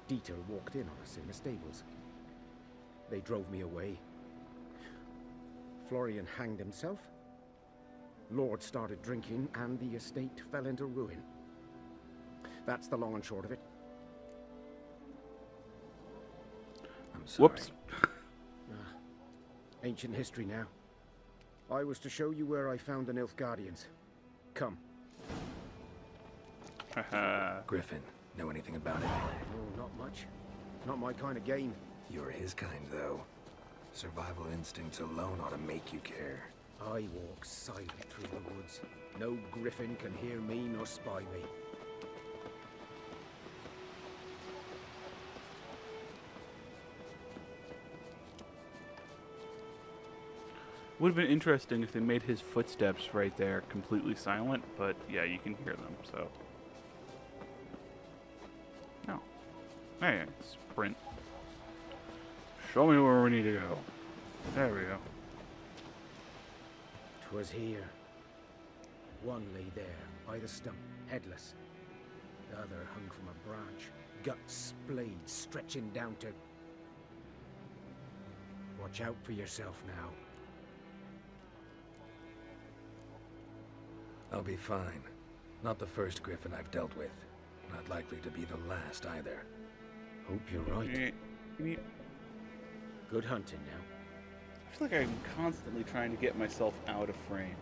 Dieter walked in on us in the stables. They drove me away. Florian hanged himself. Lord started drinking, and the estate fell into ruin. That's the long and short of it. I'm sorry. Whoops. Ancient history now. I was to show you where I found the Nilfgaardians. Come. Griffin, know anything about it? Oh, not much. Not my kind of game. You're his kind, though. Survival instincts alone ought to make you care. I walk silent through the woods. No griffin can hear me nor spy me. Would have been interesting if they made his footsteps right there completely silent, but yeah, you can hear them, so. No. Hey, sprint. Show me where we need to go. There we go. 'Twas here. One lay there, by the stump, headless. The other hung from a branch, guts splayed, stretching down to... Watch out for yourself now. I'll be fine. Not the first griffin I've dealt with. Not likely to be the last either. Hope you're right. Good hunting now. I feel like I'm constantly trying to get myself out of frame.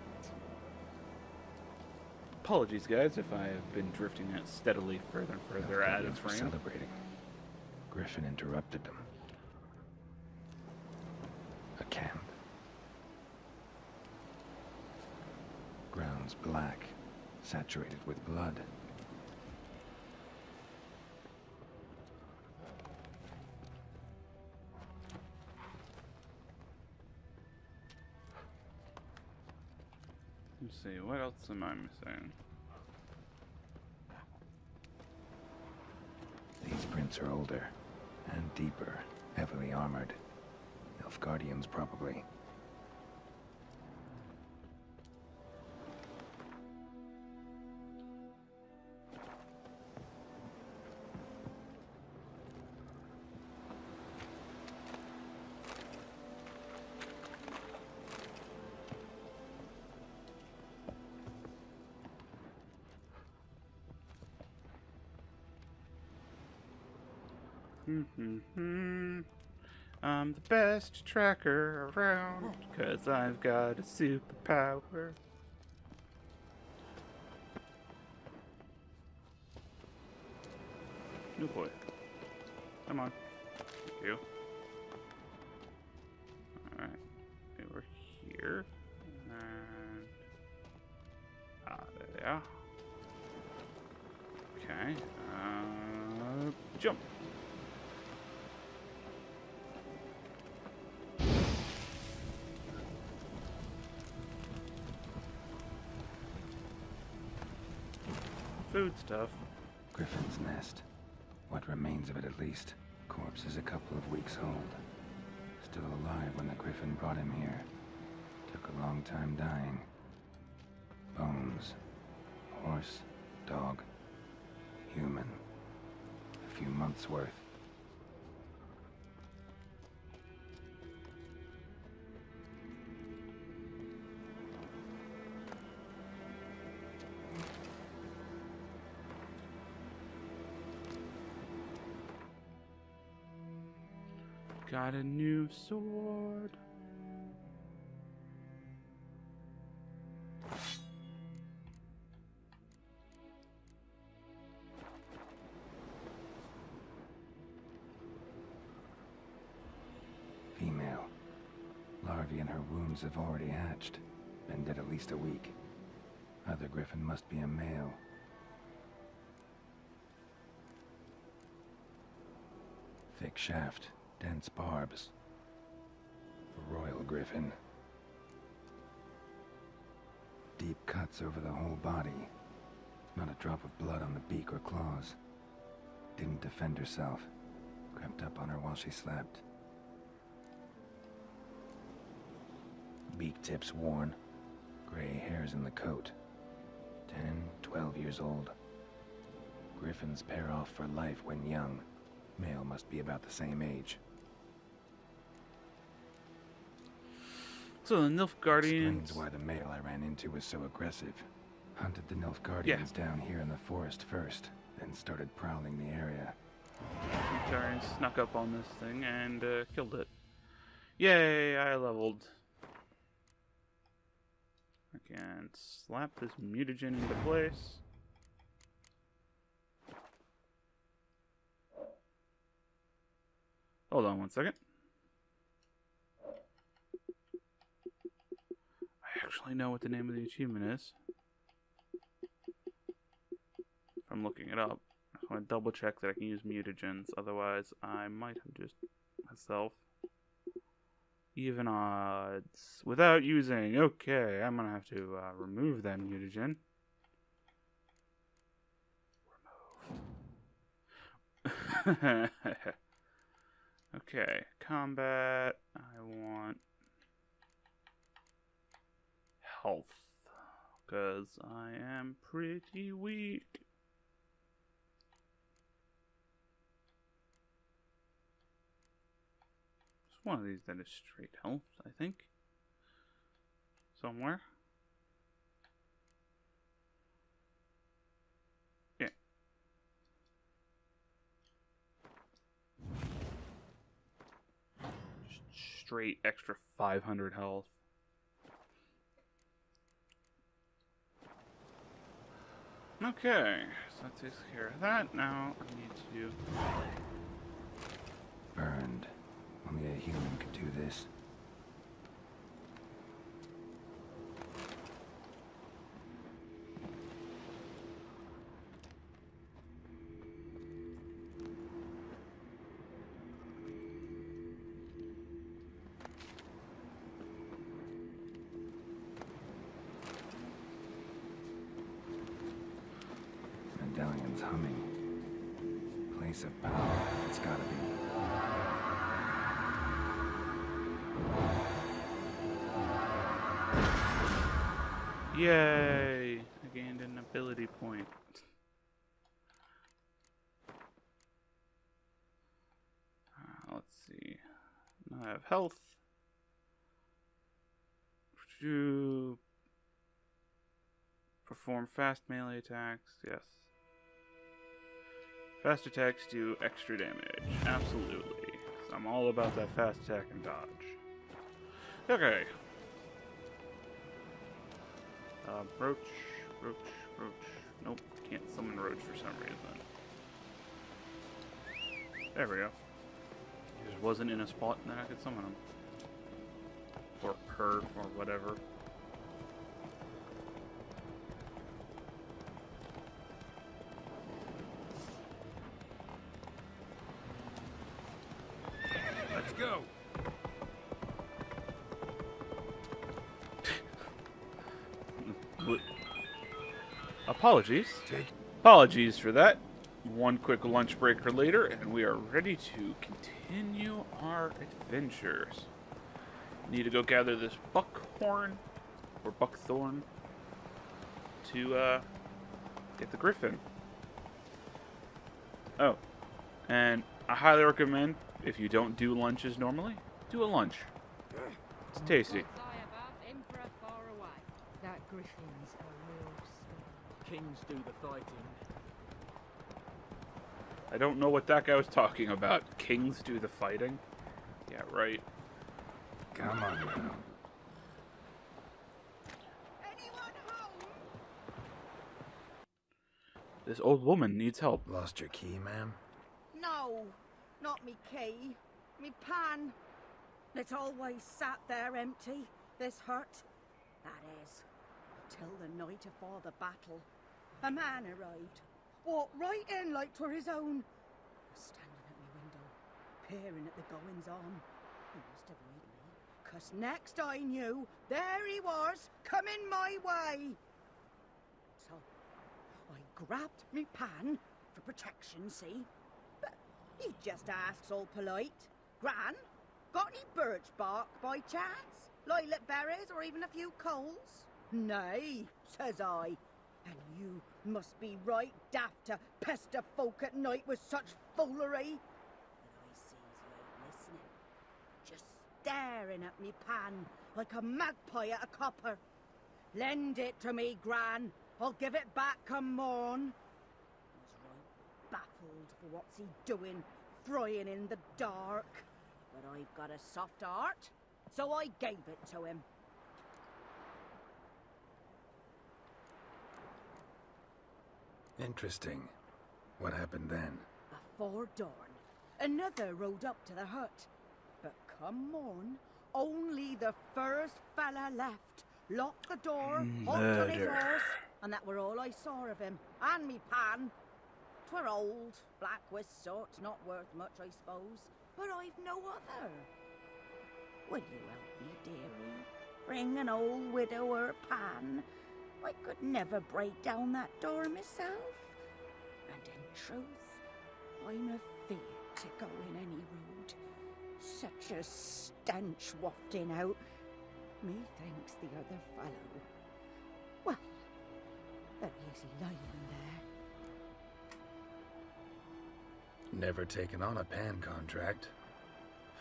Apologies, guys, if I have been drifting out steadily further and further out of frame. Celebrating. Griffin interrupted them. A camp. Grounds black, saturated with blood. Let's see, what else am I missing? These prints are older and deeper, heavily armored. Nilfgaardians, probably. I'm the best tracker around, 'cause I've got a superpower. Oh boy. Come on. Thank you. Alright. Okay, we're here. And... there they are. Okay. Jump. Food stuff. Griffin's nest. What remains of it, at least. Corpse is a couple of weeks old. Still alive when the Griffin brought him here. Took a long time dying. Bones. Horse. Dog. Human. A few months' worth. Got a new sword. larvae in her wounds have already hatched. Been dead at least a week. Other griffin must be a male. Thick shaft, dense barbs. A royal griffin. Deep cuts over the whole body. Not a drop of blood on the beak or claws. Didn't defend herself. Crept up on her while she slept. Beak tips worn. Gray hairs in the coat. 10, 12 years old. Griffins pair off for life when young. Male must be about the same age. So the Nilfgaardians... Explains why the male I ran into was so aggressive. Hunted the Nilfgaardians down here in the forest first, then started prowling the area. Nilfgaardians snuck up on this thing and killed it. Yay, I leveled. I can slap this mutagen into place. Hold on one second. I actually know what the name of the achievement is. If I'm looking it up. I just want to double check that I can use mutagens, otherwise I might have just myself. Even odds. Without using. Okay, I'm gonna have to remove that mutagen. Remove. Okay, combat. I want health. Because I am pretty weak. One of these that is straight health, I think. Somewhere. Yeah. Just straight extra 500 health. Okay, so that takes care of that. Now I need to... Burned. Only a human could do this. Medallion's humming. Place of power. It's gotta be. Yay! I gained an ability point. Let's see. Now I have health. To perform fast melee attacks, yes. Fast attacks do extra damage, absolutely. So I'm all about that fast attack and dodge. Okay. Roach. Nope, can't summon Roach for some reason. There we go. He just wasn't in a spot that I could summon him. Or her, or whatever. Let's go! Apologies. Apologies for that. One quick lunch breaker later, and we are ready to continue our adventures. Need to go gather this buckhorn, or buckthorn, to get the griffin. Oh, and I highly recommend, if you don't do lunches normally, do a lunch. It's tasty. That griffin's a real star. Kings do the fighting. I don't know what that guy was talking about. Kings do the fighting? Yeah, right. Come on now. This old woman needs help. Lost your key, ma'am? No, not me key. Me pan. It's always sat there empty, this hut. That is, till the night afore the battle. A man arrived, walked right in like 'twere his own. Was standing at my window, peering at the goings-on. He must have read me, 'cause next I knew, there he was, coming my way. So, I grabbed me pan, for protection, see? But he just asks all polite, Gran, got any birch bark by chance? Lilac berries or even a few coals? Nay, says I. And you must be right daft to pester folk at night with such foolery. But I sees you ain't listening. Just staring at me pan like a magpie at a copper. Lend it to me, Gran. I'll give it back come morn. I was right baffled for what's he doing, frying in the dark. But I've got a soft heart, so I gave it to him. Interesting. What happened then? Before dawn, another rode up to the hut. But come morn, only the first fella left. Locked the door, hopped on his Murder. horse, and that were all I saw of him. And me pan. 'Twere old, black with soot, not worth much, I suppose. But I've no other. Will you help me, dearie? Bring an old widower pan. I could never break down that door myself. And in truth, I'm afeard to go in any road. Such a stench wafting out. Methinks the other fellow. Well, there is he lying there. Never taken on a pan contract.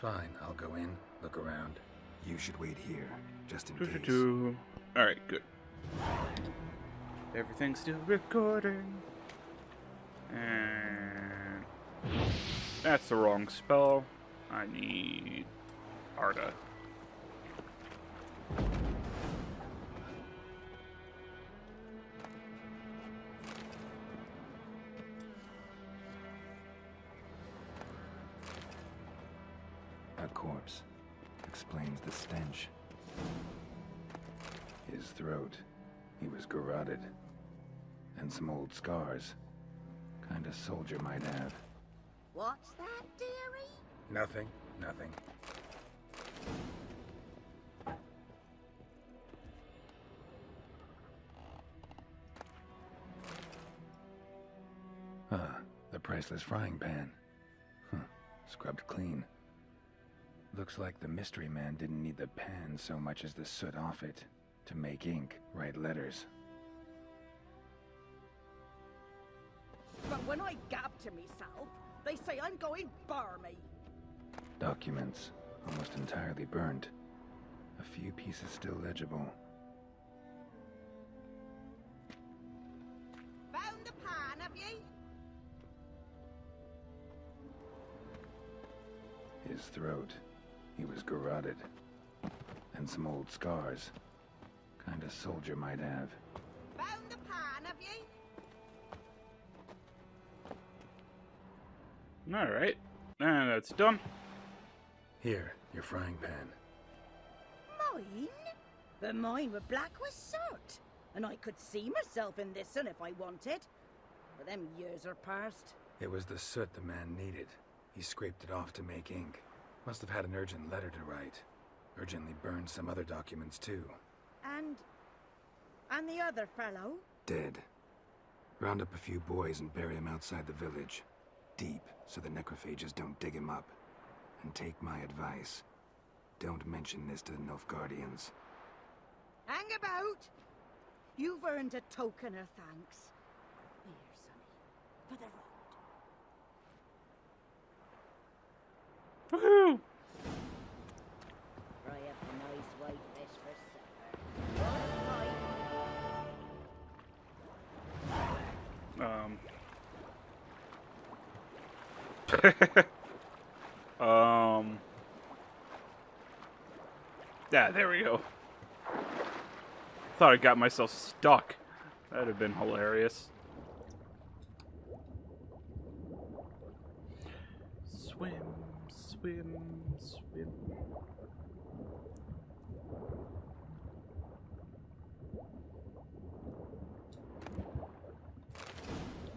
Fine, I'll go in, look around. You should wait here, just in case. Alright, good. Everything's still recording. And that's the wrong spell. I need Arda. A corpse. Explains the stench. His throat. He was garroted. And some old scars. Kind of soldier might have. What's that, dearie? Nothing. Nothing. The priceless frying pan. Scrubbed clean. Looks like the mystery man didn't need the pan so much as the soot off it to make ink, write letters. But when I gab to myself, they say I'm going barmy. Documents, almost entirely burnt. A few pieces still legible. Found the pan, have ye? His throat. He was garroted. And some old scars. Kind of soldier might have. Found the pan, have ye? Alright. And that's done. Here, your frying pan. Mine? But mine were black with soot. And I could see myself in this one if I wanted. But them years are past. It was the soot the man needed. He scraped it off to make ink. Must have had an urgent letter to write. Urgently burned some other documents too. And the other fellow? Dead. Round up a few boys and bury him outside the village. Deep, so the necrophages don't dig him up. And take my advice. Don't mention this to the Nilfgaardians. Hang about! You've earned a token of thanks. Here, sonny, for the road. Woohoo! Fry up a nice white fish for supper. Yeah, there we go. Thought I got myself stuck. That'd have been hilarious. Swim, swim, swim.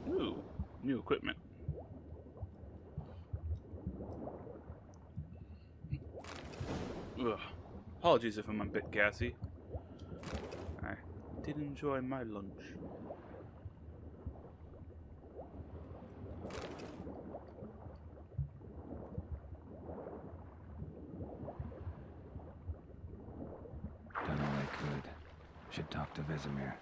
Ooh, new equipment. Ugh. Apologies if I'm a bit gassy. I did enjoy my lunch. Done all I could. Should talk to Vesemir.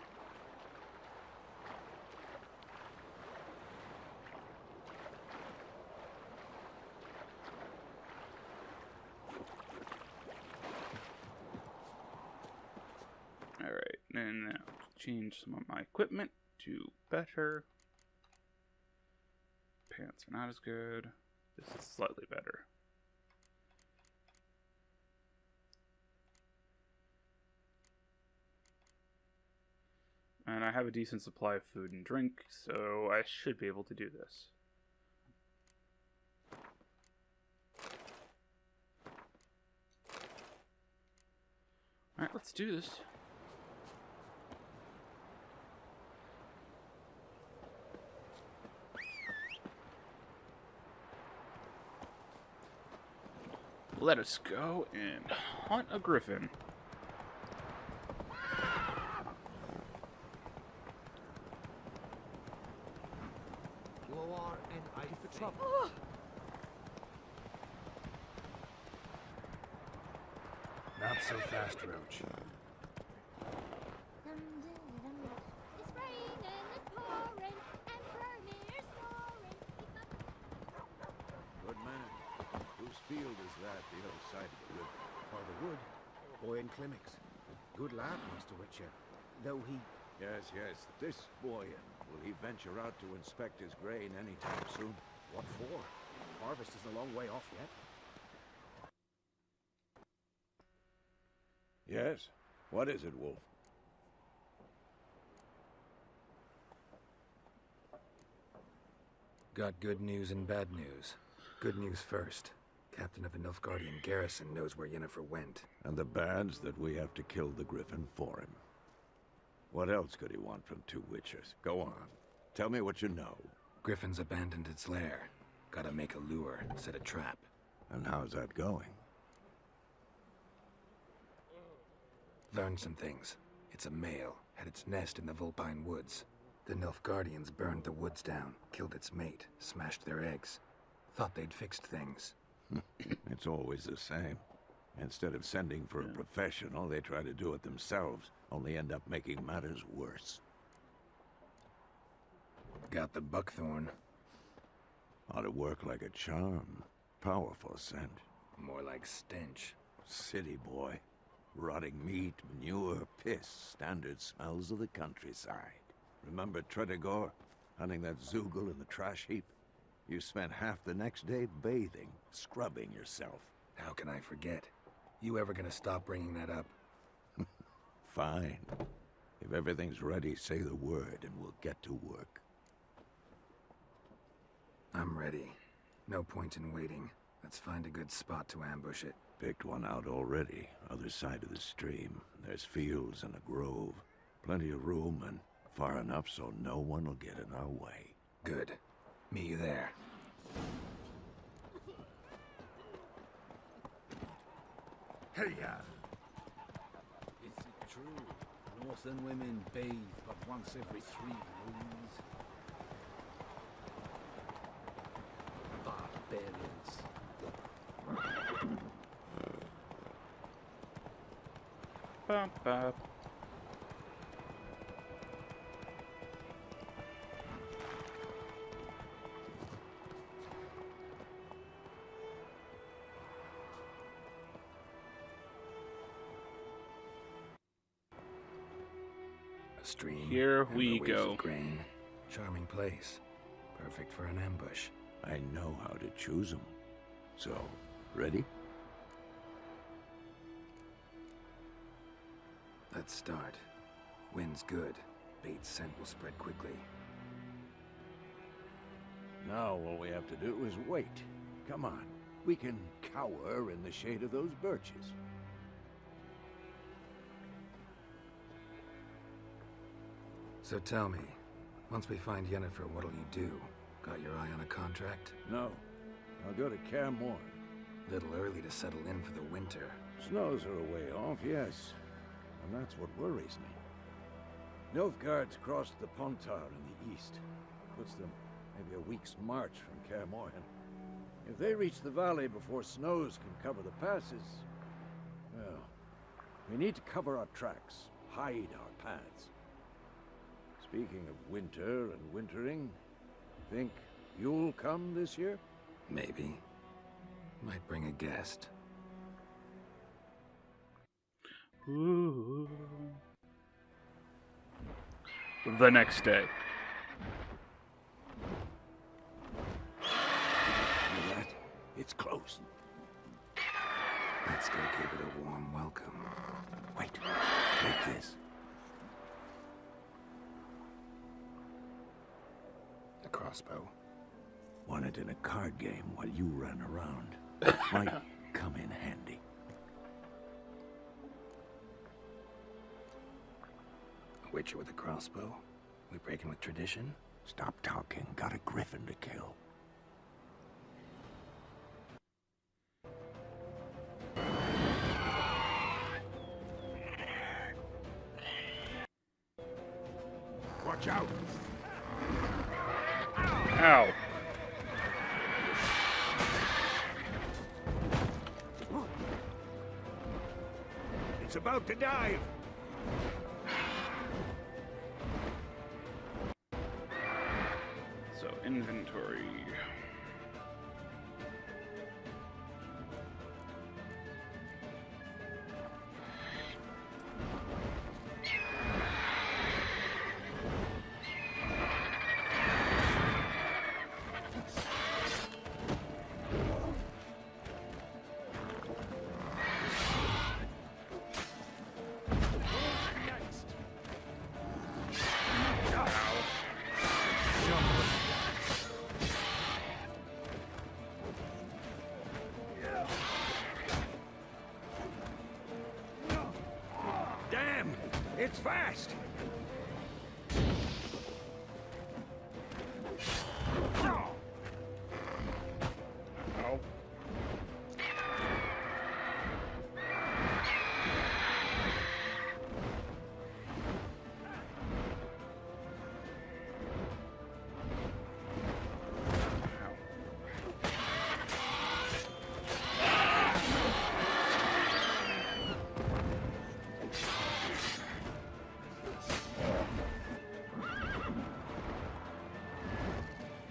Alright, and now change some of my equipment to better. Pants are not as good. This is slightly better. And I have a decent supply of food and drink, so I should be able to do this. Alright, let's do this. Let us go and hunt a griffin. You are an eye for trouble. Not so fast, Roach. It's raining, it's pouring, and Vermeer's snoring. Good man. Whose field is that, the other side of the river? By the wood. Boy in Climmix. Good lad, Master Witcher. Though he... Yes, yes. This Boyan, will he venture out to inspect his grain anytime soon? What for? Harvest is a long way off yet. Yes? What is it, Wolf? Got good news and bad news. Good news first. Captain of the Nilfgaardian garrison knows where Yennefer went. And the bad's that we have to kill the Griffin for him. What else could he want from two witchers? Go on. Tell me what you know. Griffin's abandoned its lair. Gotta make a lure, set a trap. And how's that going? Learned some things. It's a male, had its nest in the Vulpine Woods. The Nilfgaardians burned the woods down, killed its mate, smashed their eggs. Thought they'd fixed things. It's always the same. Instead of sending for a professional, they try to do it themselves, only end up making matters worse. Got the buckthorn. Ought to work like a charm. Powerful scent. More like stench. City boy. Rotting meat, manure, piss, standard smells of the countryside. Remember Tredegor? Hunting that Zoogle in the trash heap? You spent half the next day bathing, scrubbing yourself. How can I forget? You ever gonna stop bringing that up? Fine. If everything's ready, say the word and we'll get to work. I'm ready. No point in waiting. Let's find a good spot to ambush it. Picked one out already, other side of the stream. There's fields and a grove. Plenty of room and far enough so no one will get in our way. Good. Meet you there. Hey-ya! Is it true? Northern women bathe but once every 3 moons. Barbarians. Bum, bum. A stream. Here and we the waves go. of grain. Charming place. Perfect for an ambush. I know how to choose them. So, ready? Let's start. Wind's good. Bait's scent will spread quickly. Now all we have to do is wait. Come on. We can cower in the shade of those birches. So tell me, once we find Yennefer, what'll you do? Got your eye on a contract? No. I'll go to Kaer Morhen. Little early to settle in for the winter. Snows are a way off, yes. And that's what worries me. Nilfgaard's crossed the Pontar in the east. Puts them maybe a week's march from Kaer Morhen. If they reach the valley before snows can cover the passes, well, we need to cover our tracks, hide our paths. Speaking of winter and wintering, think you'll come this year? Maybe. Might bring a guest. Ooh. The next day. Hear that? It's close. Let's go give it a warm welcome. Wait, take this. A crossbow. Won it in a card game while you ran around. Might come in handy. A witcher with a crossbow? We breaking with tradition? Stop talking. Got a griffin to kill. Watch out! Ow. It's about to dive! So, inventory. Damn! It's fast! Ow.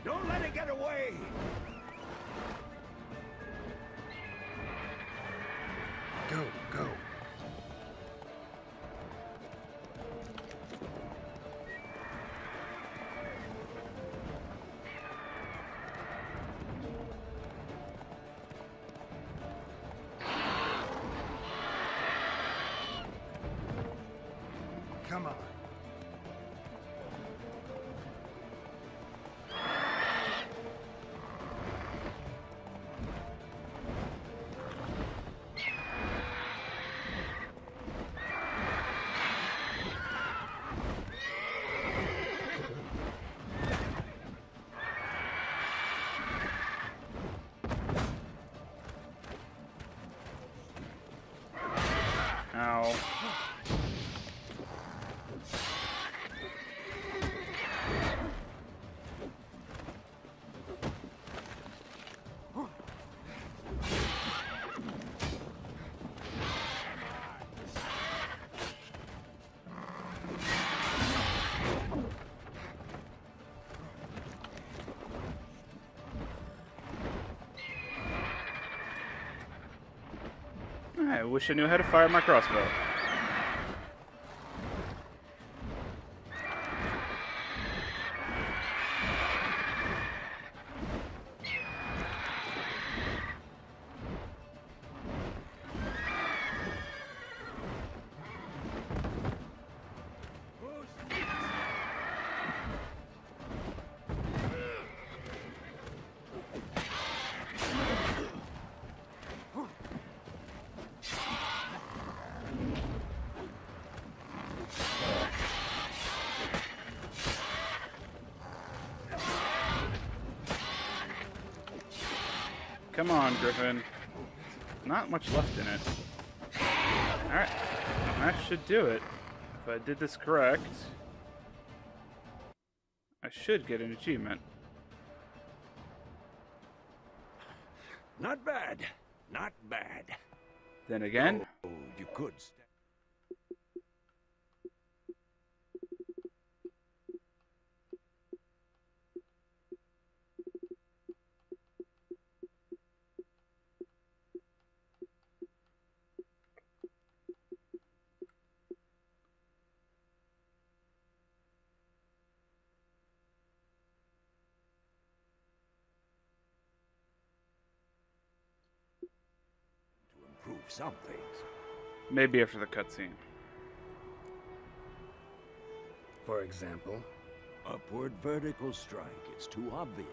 Don't let it get away! Go, go. Come on. Ow. I wish I knew how to fire my crossbow. Come on, Griffin. Not much left in it. Alright. That should do it. If I did this correct, I should get an achievement. Not bad. Not bad. Then again... Oh, you could... improve some things. Maybe after the cutscene. For example? Upward vertical strike. It's too obvious.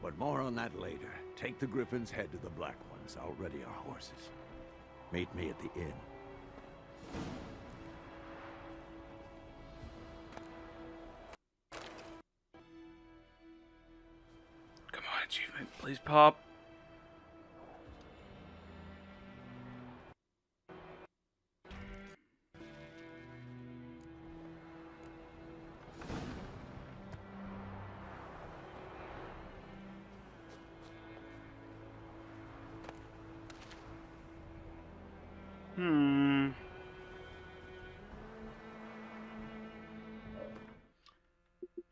But more on that later. Take the Griffin's head to the Black Ones. I'll ready our horses. Meet me at the inn. Come on, achievement. Please pop.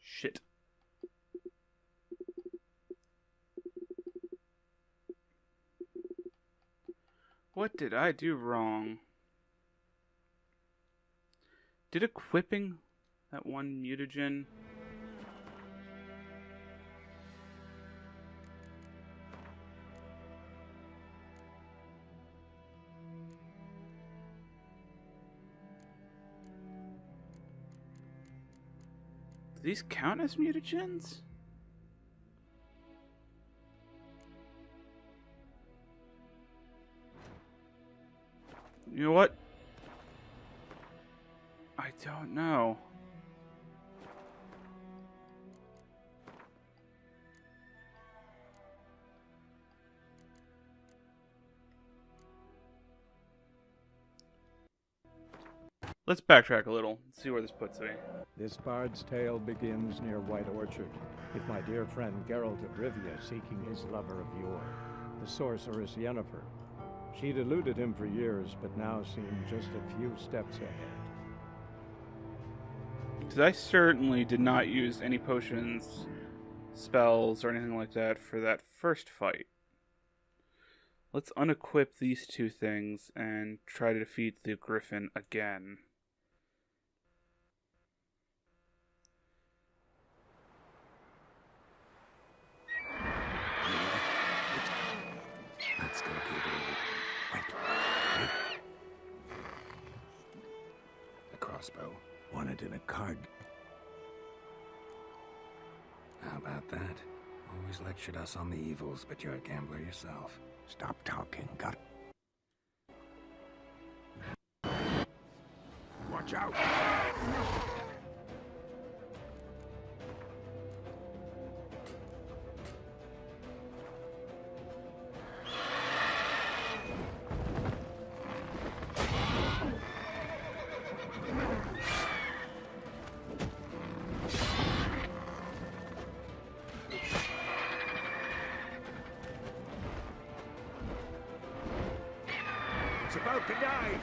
Shit. What did I do wrong? Did equipping that one mutagen... Do these count as mutagens? You know what? I don't know. Let's backtrack a little, see where this puts me. This bard's tale begins near White Orchard, with my dear friend Geralt of Rivia seeking his lover of yore, the sorceress Yennefer. She'd eluded him for years, but now seemed just a few steps ahead. Because I certainly did not use any potions, spells, or anything like that for that first fight. Let's unequip these two things and try to defeat the Griffin again. Let's go give it a... Wait. A crossbow. Want it in a card. How about that? Always lectured us on the evils, but you're a gambler yourself. Stop talking, got... Watch out! It's about to die!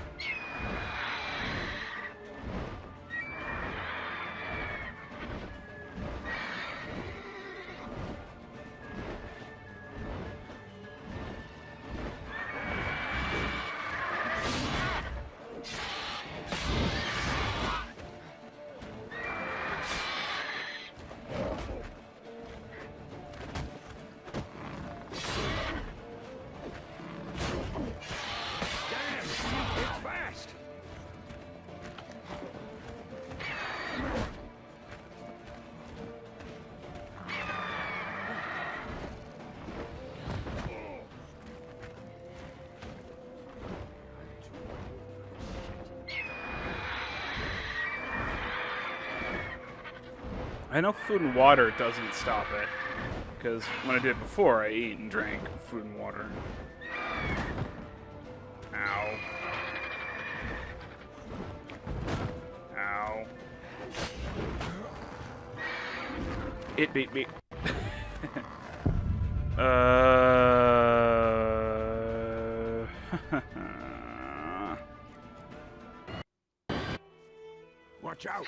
I know food and water doesn't stop it. Because when I did it before, I ate and drank food and water. Ow. Ow. It beat me. Watch out!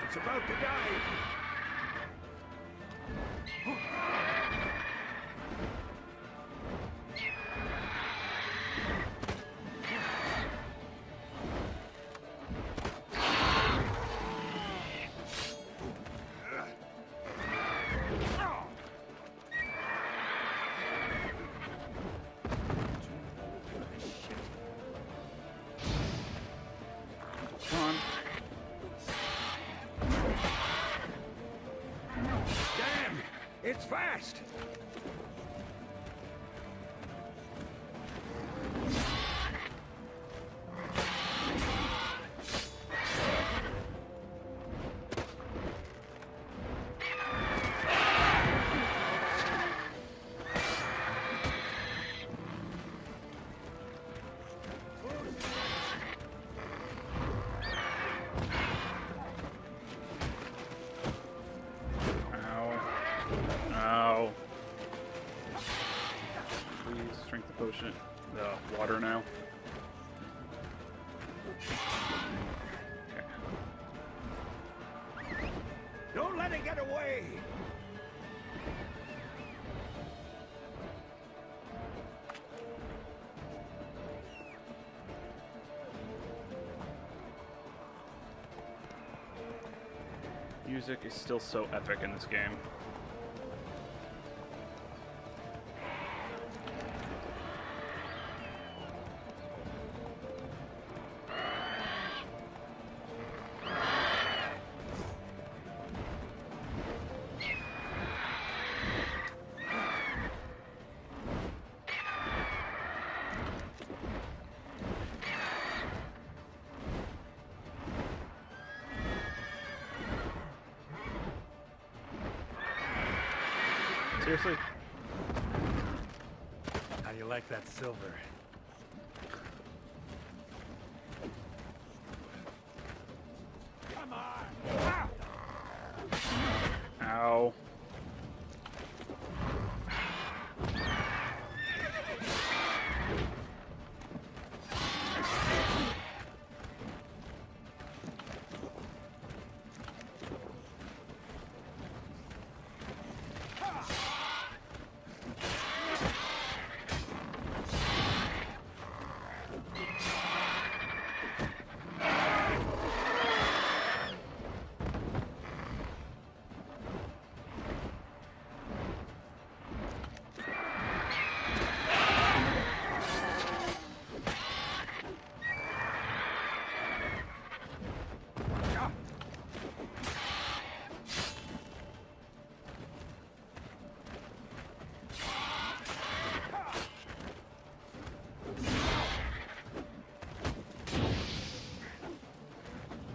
It's about to die! Come on. Damn! It's fast! Ow. Please drink the potion. The water now. Okay. Don't let it get away! Music is still so epic in this game. Seriously? How do you like that silver? Come on! Ow.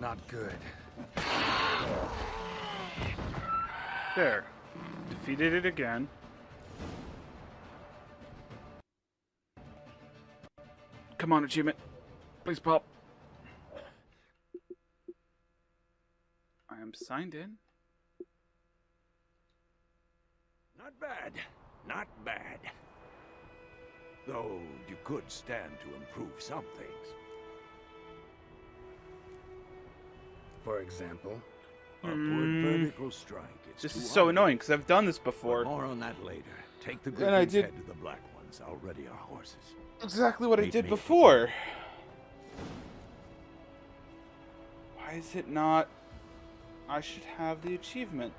Not good. There. Defeated it again. Come on, achievement. Please pop. I am signed in. Not bad. Not bad. Though you could stand to improve some things. For example? Upward vertical strike. It's This is too so obvious. annoying because I've done this But before. more on that later. Take the And I Griffin's did- head to the Black Ones. I'll ready our horses. Exactly what I Meet did me. before. Why is it not? I should have the achievement.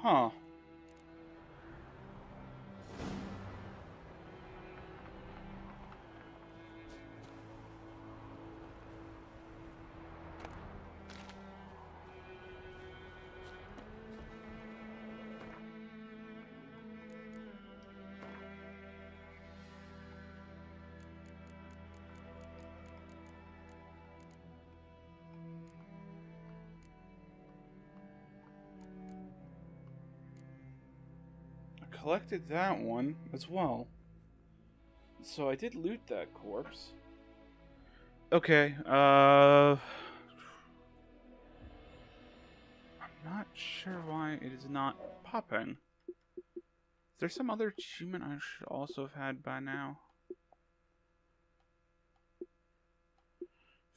Huh. Collected that one as well. So I did loot that corpse. Okay, I'm not sure why it is not popping. Is there some other achievement I should also have had by now?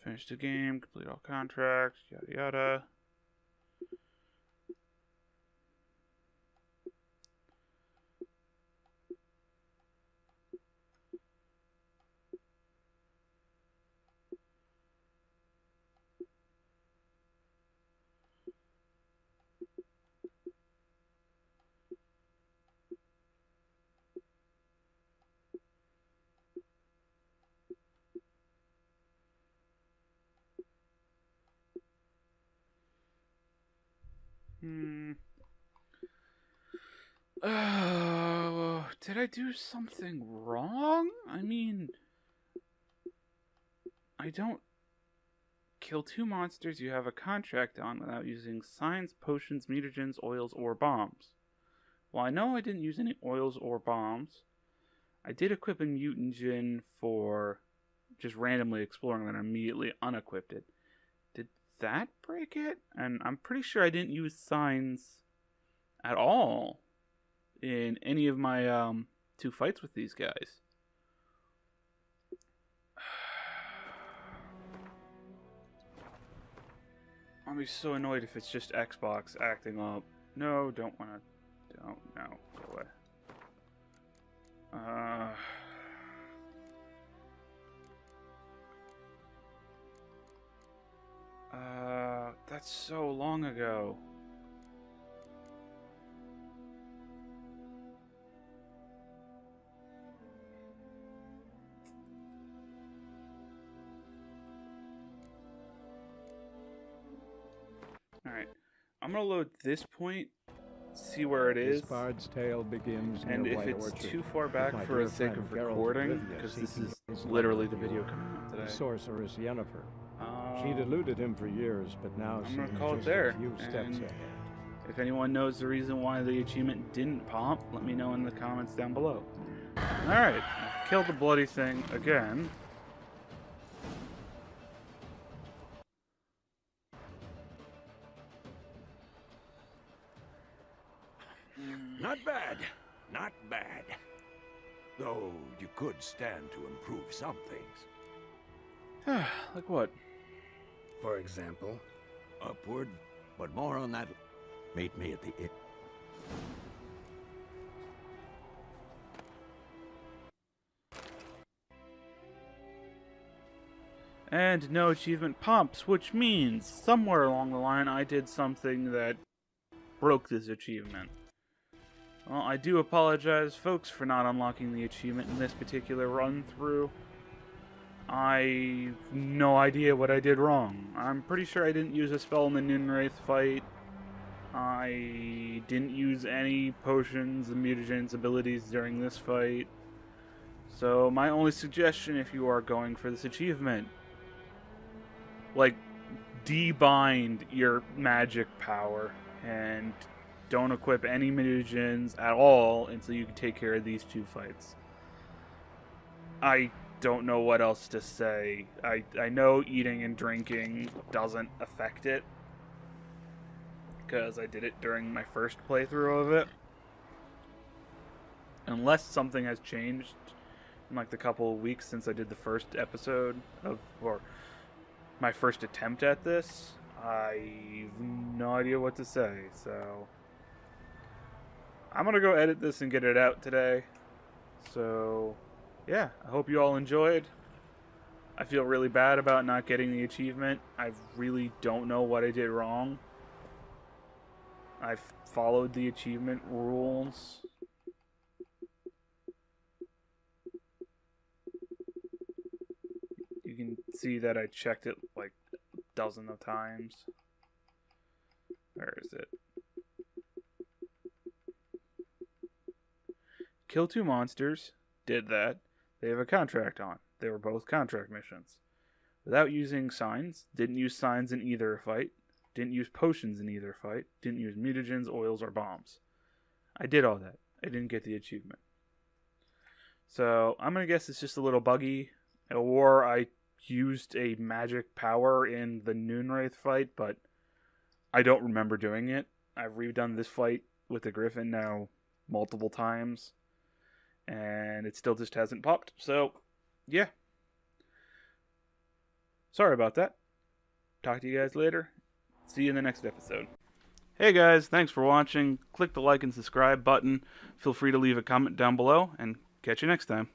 Finish the game, complete all contracts, yada yada. Did I do something wrong? I mean, I don't kill 2 monsters you have a contract on without using signs, potions, mutagens, oils, or bombs. Well, I know I didn't use any oils or bombs. I did equip a mutagen for just randomly exploring and immediately unequipped it. Did that break it? And I'm pretty sure I didn't use signs at all in any of my 2 fights with these guys. I'll be so annoyed if it's just Xbox acting up. No, don't wanna. Don't, no, go away. That's so long ago. Alright, I'm gonna load this point, see where it is. This bard's tale begins and near if White it's Orchard, too far back with my for dear the sake friend of Geralt of recording, Rivia because this seeking is his literally love the of video yore, coming out the today. sorceress Yennefer. She'd eluded him for years, but now I'm gonna seems call it just there. a few steps and ahead. if anyone knows the reason why the achievement didn't pop, let me know in the comments down below. Alright, I killed the bloody thing again. Not bad. Not bad. Though you could stand to improve some things. Like what? For example? Upward, but more on that. Meet me at the inn. And no achievement pops, which means somewhere along the line I did something that broke this achievement. Well, I do apologize, folks, for not unlocking the achievement in this particular run-through. I've no idea what I did wrong. I'm pretty sure I didn't use a spell in the Noonwraith fight. I didn't use any potions and mutagens abilities during this fight. So my only suggestion, if you are going for this achievement, like, debind your magic power and don't equip any mutagens at all until you can take care of these 2 fights. I don't know what else to say. I know eating and drinking doesn't affect it, because I did it during my first playthrough of it. Unless something has changed in like the couple of weeks since I did the first episode of, or my first attempt at this, I've no idea what to say, so I'm gonna go edit this and get it out today. So yeah, I hope you all enjoyed. I feel really bad about not getting the achievement. I really don't know what I did wrong. I've followed the achievement rules. You can see that I checked it like a dozen of times. Where is it? Kill 2 monsters. Did that. They have a contract on. They were both contract missions. Without using signs. Didn't use signs in either fight. Didn't use potions in either fight. Didn't use mutagens, oils, or bombs. I did all that. I didn't get the achievement. So I'm going to guess it's just a little buggy. Or I used a magic power in the Noonwraith fight, but I don't remember doing it. I've redone this fight with the Griffin now multiple times, and it still just hasn't popped. So, yeah. Sorry about that. Talk to you guys later. See you in the next episode. Hey guys, thanks for watching. Click the like and subscribe button. Feel free to leave a comment down below, and catch you next time.